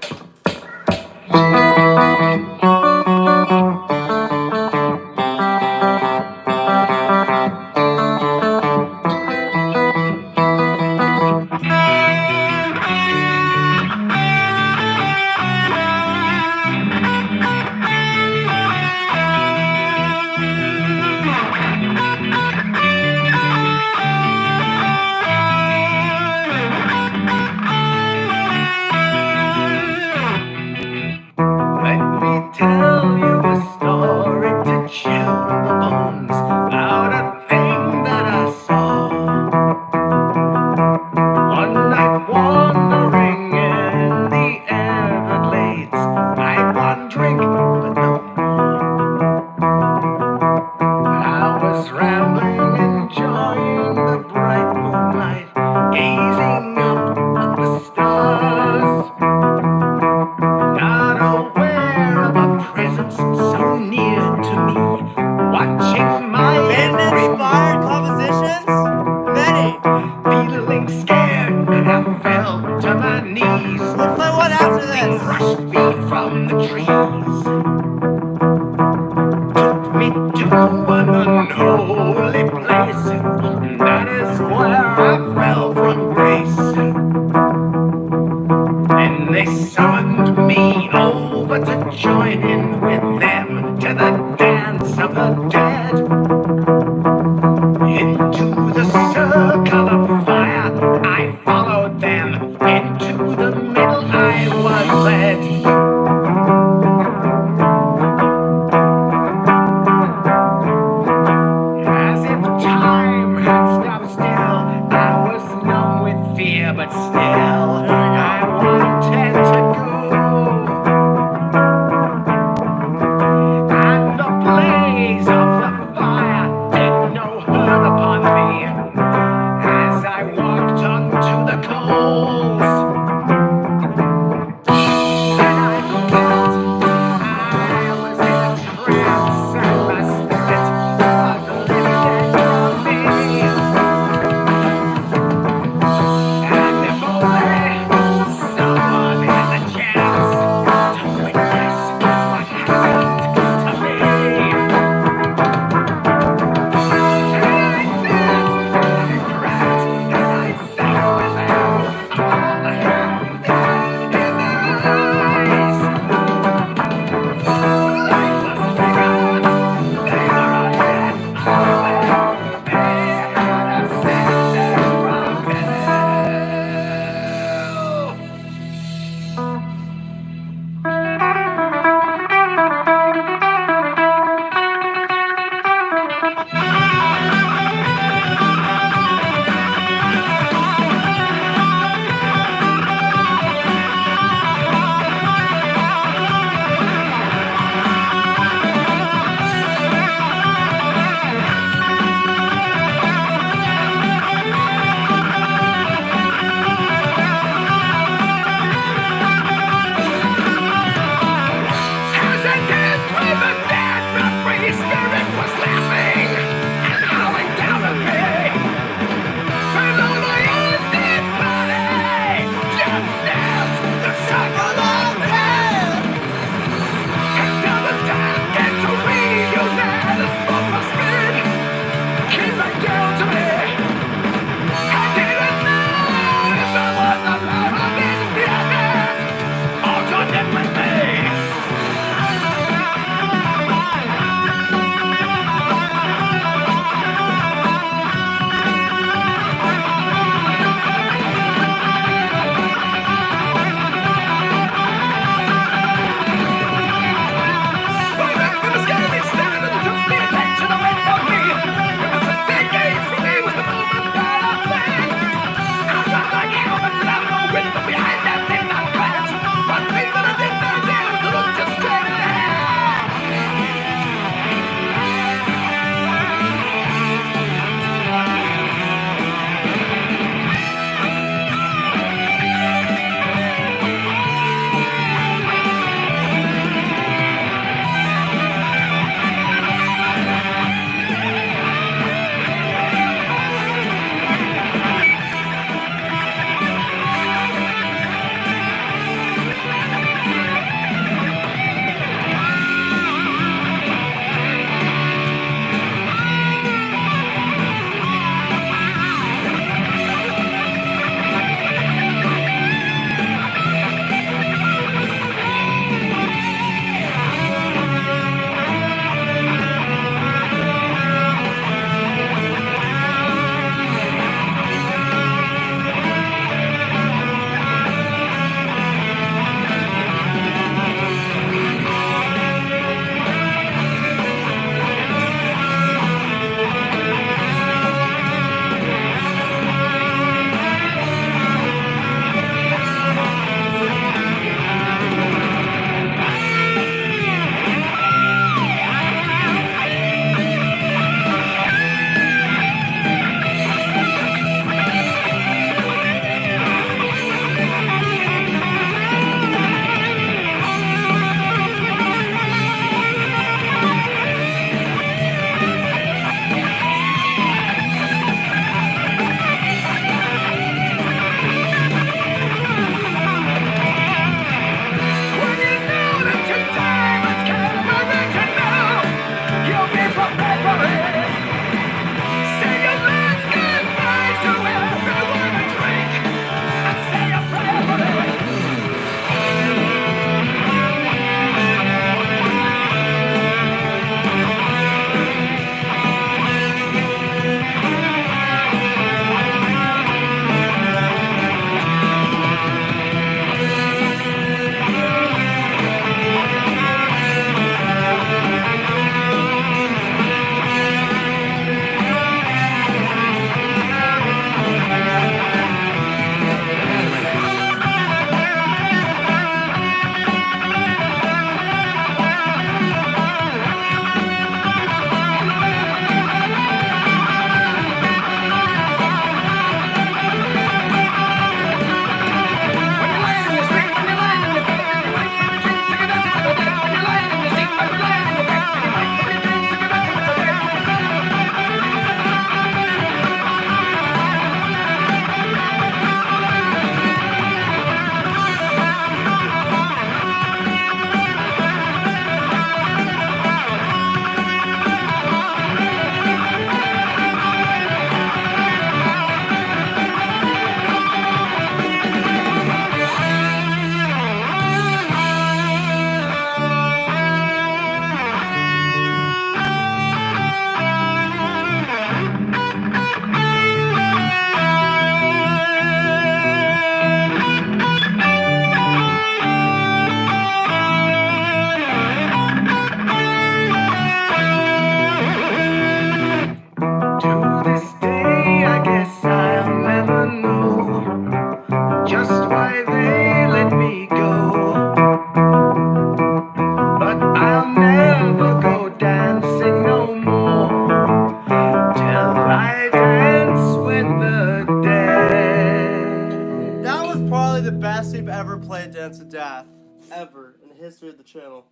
history of the channel.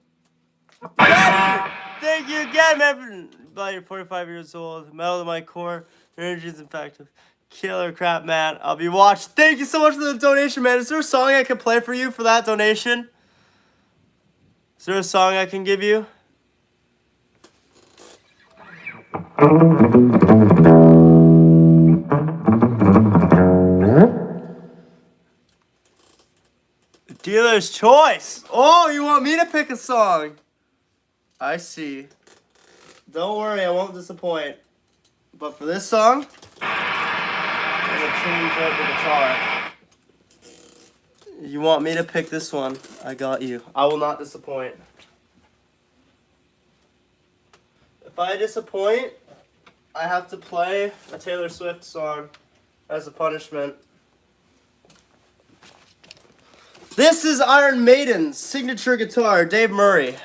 Thank you again, man. You're 45 years old. Metal to my core. Energy is infective. Killer crap, man. I'll be watched. Thank you so much for the donation, man. Is there a song I can play for you for that donation? Is there a song I can give you? Dealer's choice. Oh, you want me to pick a song? I see. Don't worry, I won't disappoint. But for this song, I'm gonna change out the guitar. You want me to pick this one? I got you. I will not disappoint. If I disappoint, I have to play a Taylor Swift song as a punishment. This is Iron Maiden's signature guitar, Dave Murray.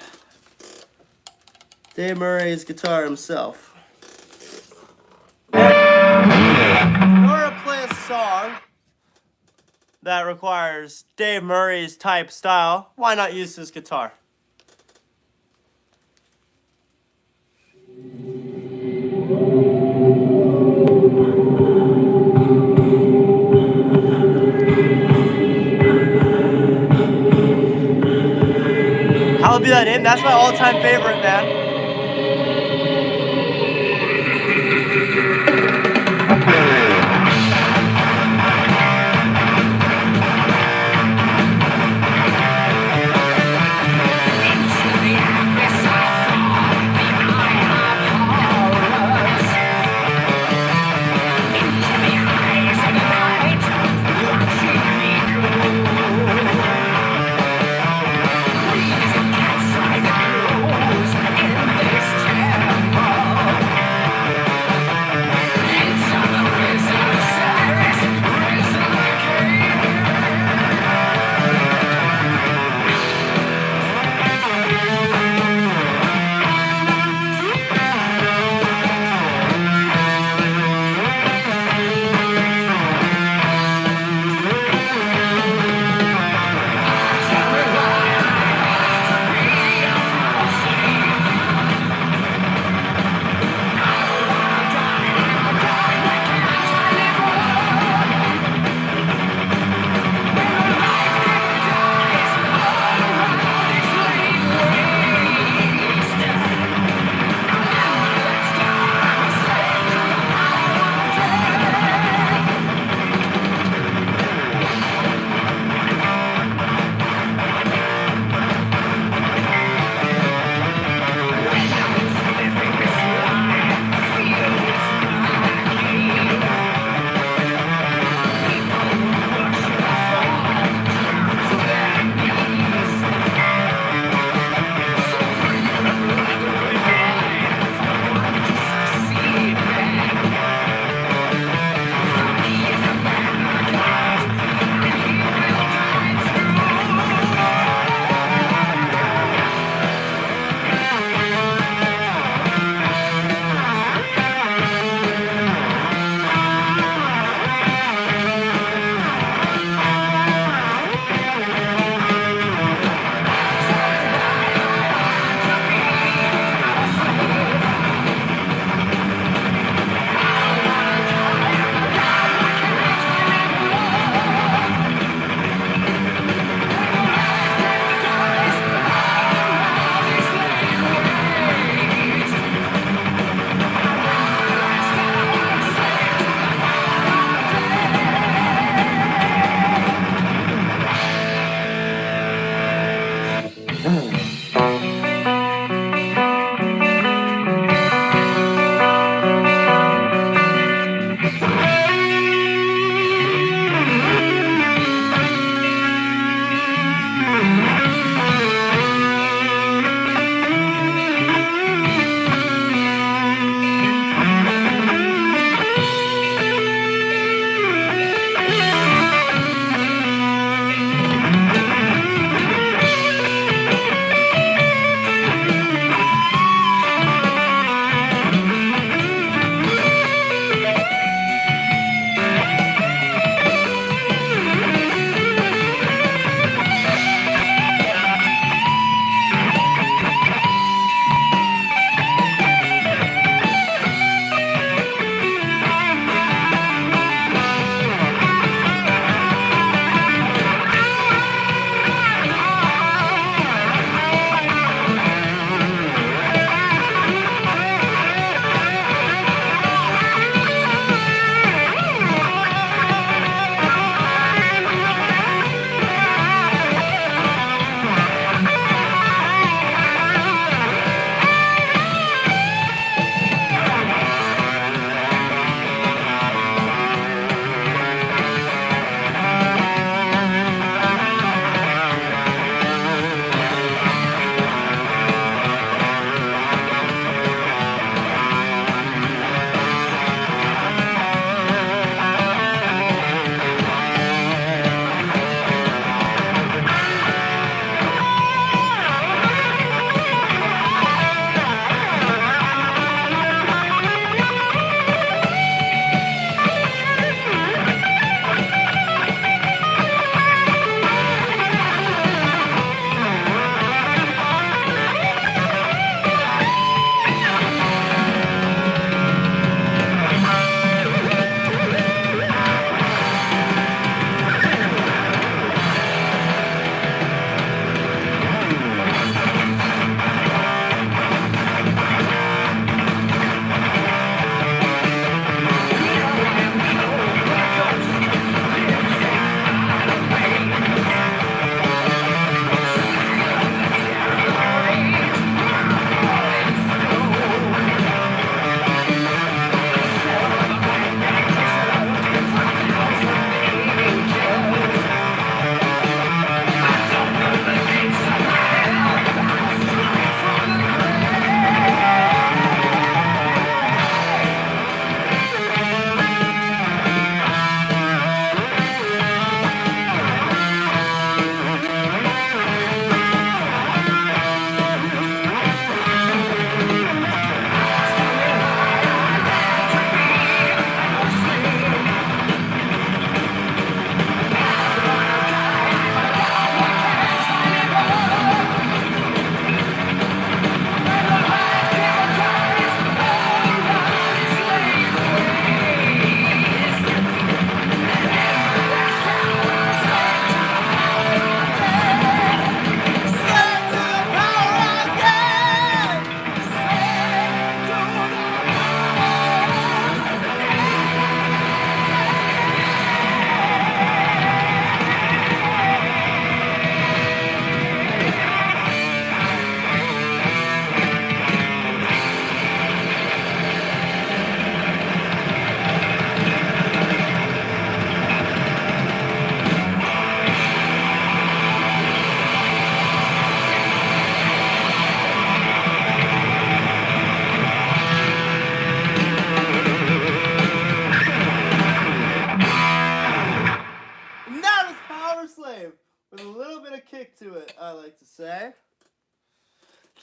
Dave Murray's guitar himself. In order to play a song that requires Dave Murray's type style, why not use his guitar? I'll be that in. That's my all-time favorite, man.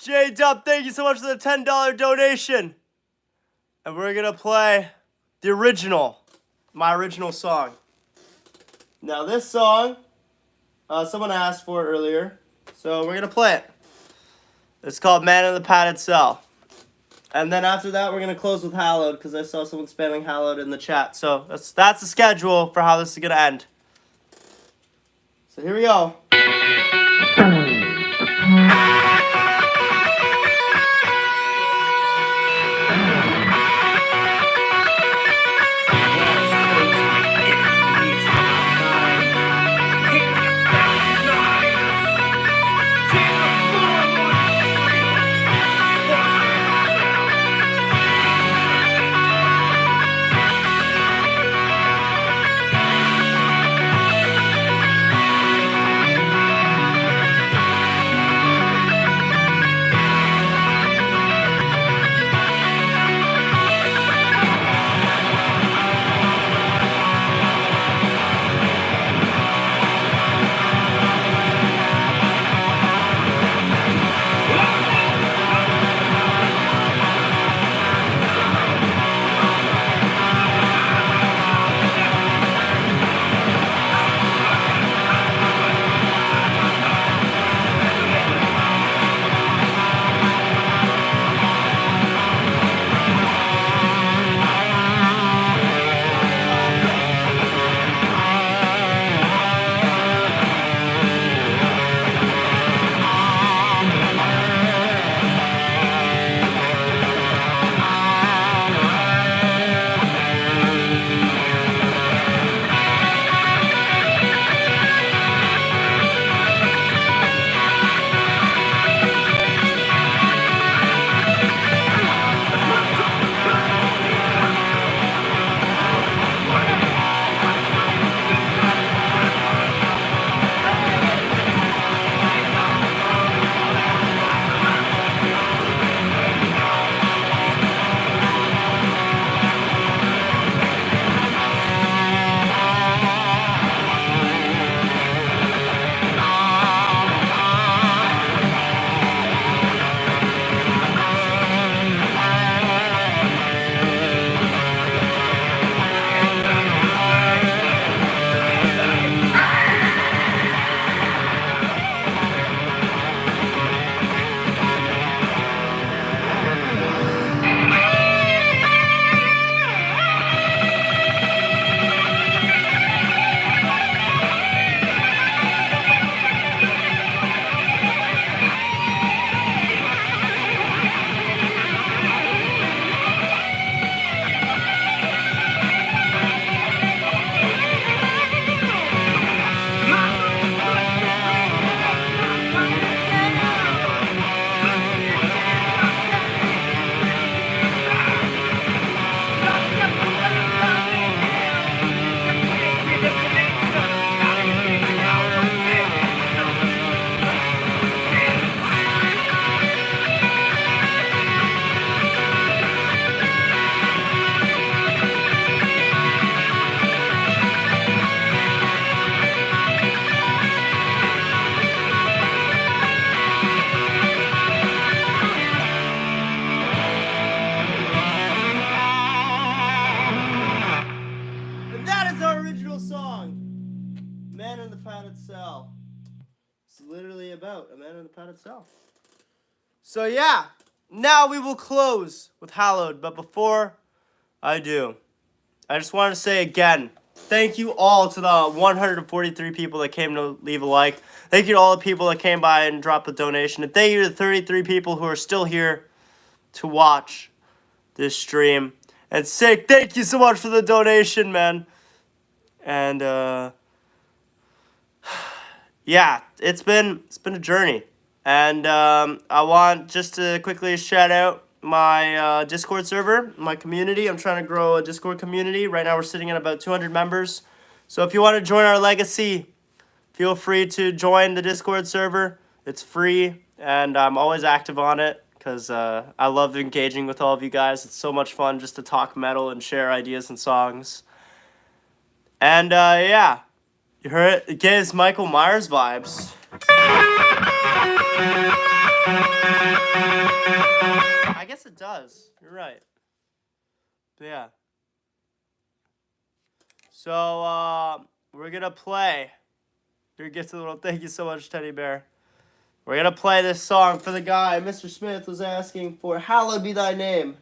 J-Dub, thank you so much for the $10 donation. And we're going to play the original, my original song. Now this song, someone asked for it earlier, so we're going to play it. It's called Man in the Padded Cell. And then after that, we're going to close with Hallowed, because I saw someone spamming Hallowed in the chat. So that's the schedule for how this is going to end. So here we go. About a man in the padded cell. So yeah, now we will close with Hallowed, but before I do, I just want to say again, thank you all to the 143 people that came to leave a like. Thank you to all the people that came by and dropped a donation, and thank you to the 33 people who are still here to watch this stream. And Sick, thank you so much for the donation, man. And yeah, it's been a journey, and I want just to quickly shout out my Discord server, my community. I'm trying to grow a Discord community. Right now we're sitting at about 200 members. So if you want to join our legacy, feel free to join the Discord server. It's free, and I'm always active on it because I love engaging with all of you guys. It's so much fun just to talk metal and share ideas and songs. And yeah. You heard it? It gives Michael Myers vibes. I guess it does. You're right. But yeah. So, we're gonna play. Your gift to the world. Thank you so much, Teddy Bear. We're gonna play this song for the guy Mr. Smith was asking for. Hallowed be thy name.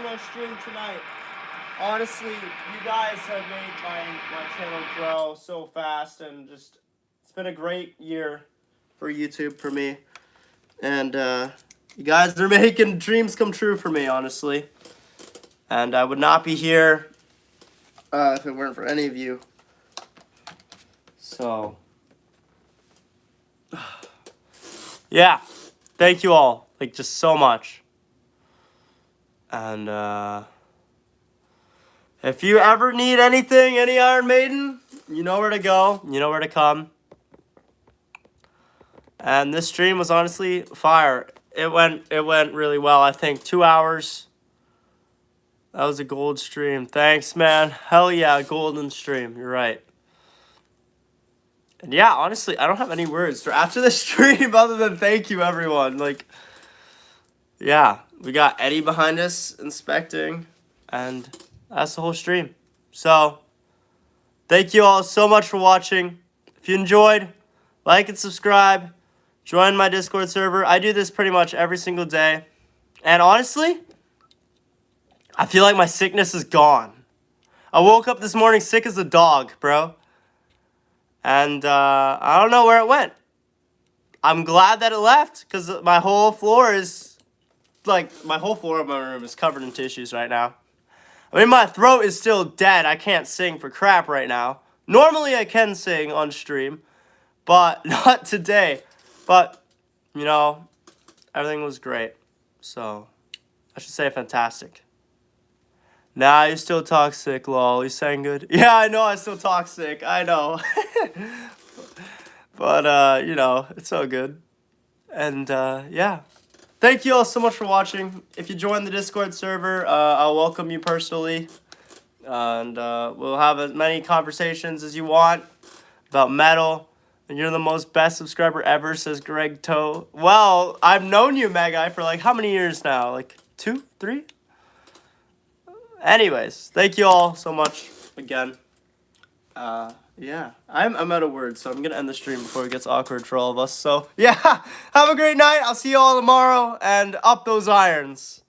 watching my stream tonight. Honestly, you guys have made my channel grow so fast, and just it's been a great year for YouTube for me. And you guys are making dreams come true for me, honestly. And I would not be here if it weren't for any of you. So, yeah, thank you all, like, just so much. And if you ever need anything, any Iron Maiden, you know where to go, you know where to come. And this stream was honestly fire. It went really well. I think 2 hours. That was a gold stream. Thanks, man. Hell yeah, golden stream. You're right. And yeah, honestly, I don't have any words for after this stream other than thank you, everyone. Like, yeah, we got Eddie behind us inspecting, and that's the whole stream. So, thank you all so much for watching. If you enjoyed, like and subscribe. Join my Discord server. I do this pretty much every single day. And honestly, I feel like my sickness is gone. I woke up this morning sick as a dog, bro. And I don't know where it went. I'm glad that it left, because my whole floor is, like, my whole floor of my room is covered in tissues right now. I mean, my throat is still dead. I can't sing for crap right now. Normally I can sing on stream, but not today. But, you know, everything was great. So, I should say fantastic. Nah, you're still toxic, lol. You sang good. Yeah, I know I'm still toxic. I know. But, you know, it's so good. And, yeah. Thank you all so much for watching. If you join the Discord server, I'll welcome you personally. And we'll have as many conversations as you want about metal. And you're the most best subscriber ever, says Greg Toe. Well, I've known you, Magi, for like how many years now? Like 2, 3? Anyways, thank you all so much again. Yeah, I'm out of words, so I'm gonna end the stream before it gets awkward for all of us. So yeah, have a great night. I'll see you all tomorrow, and up those irons.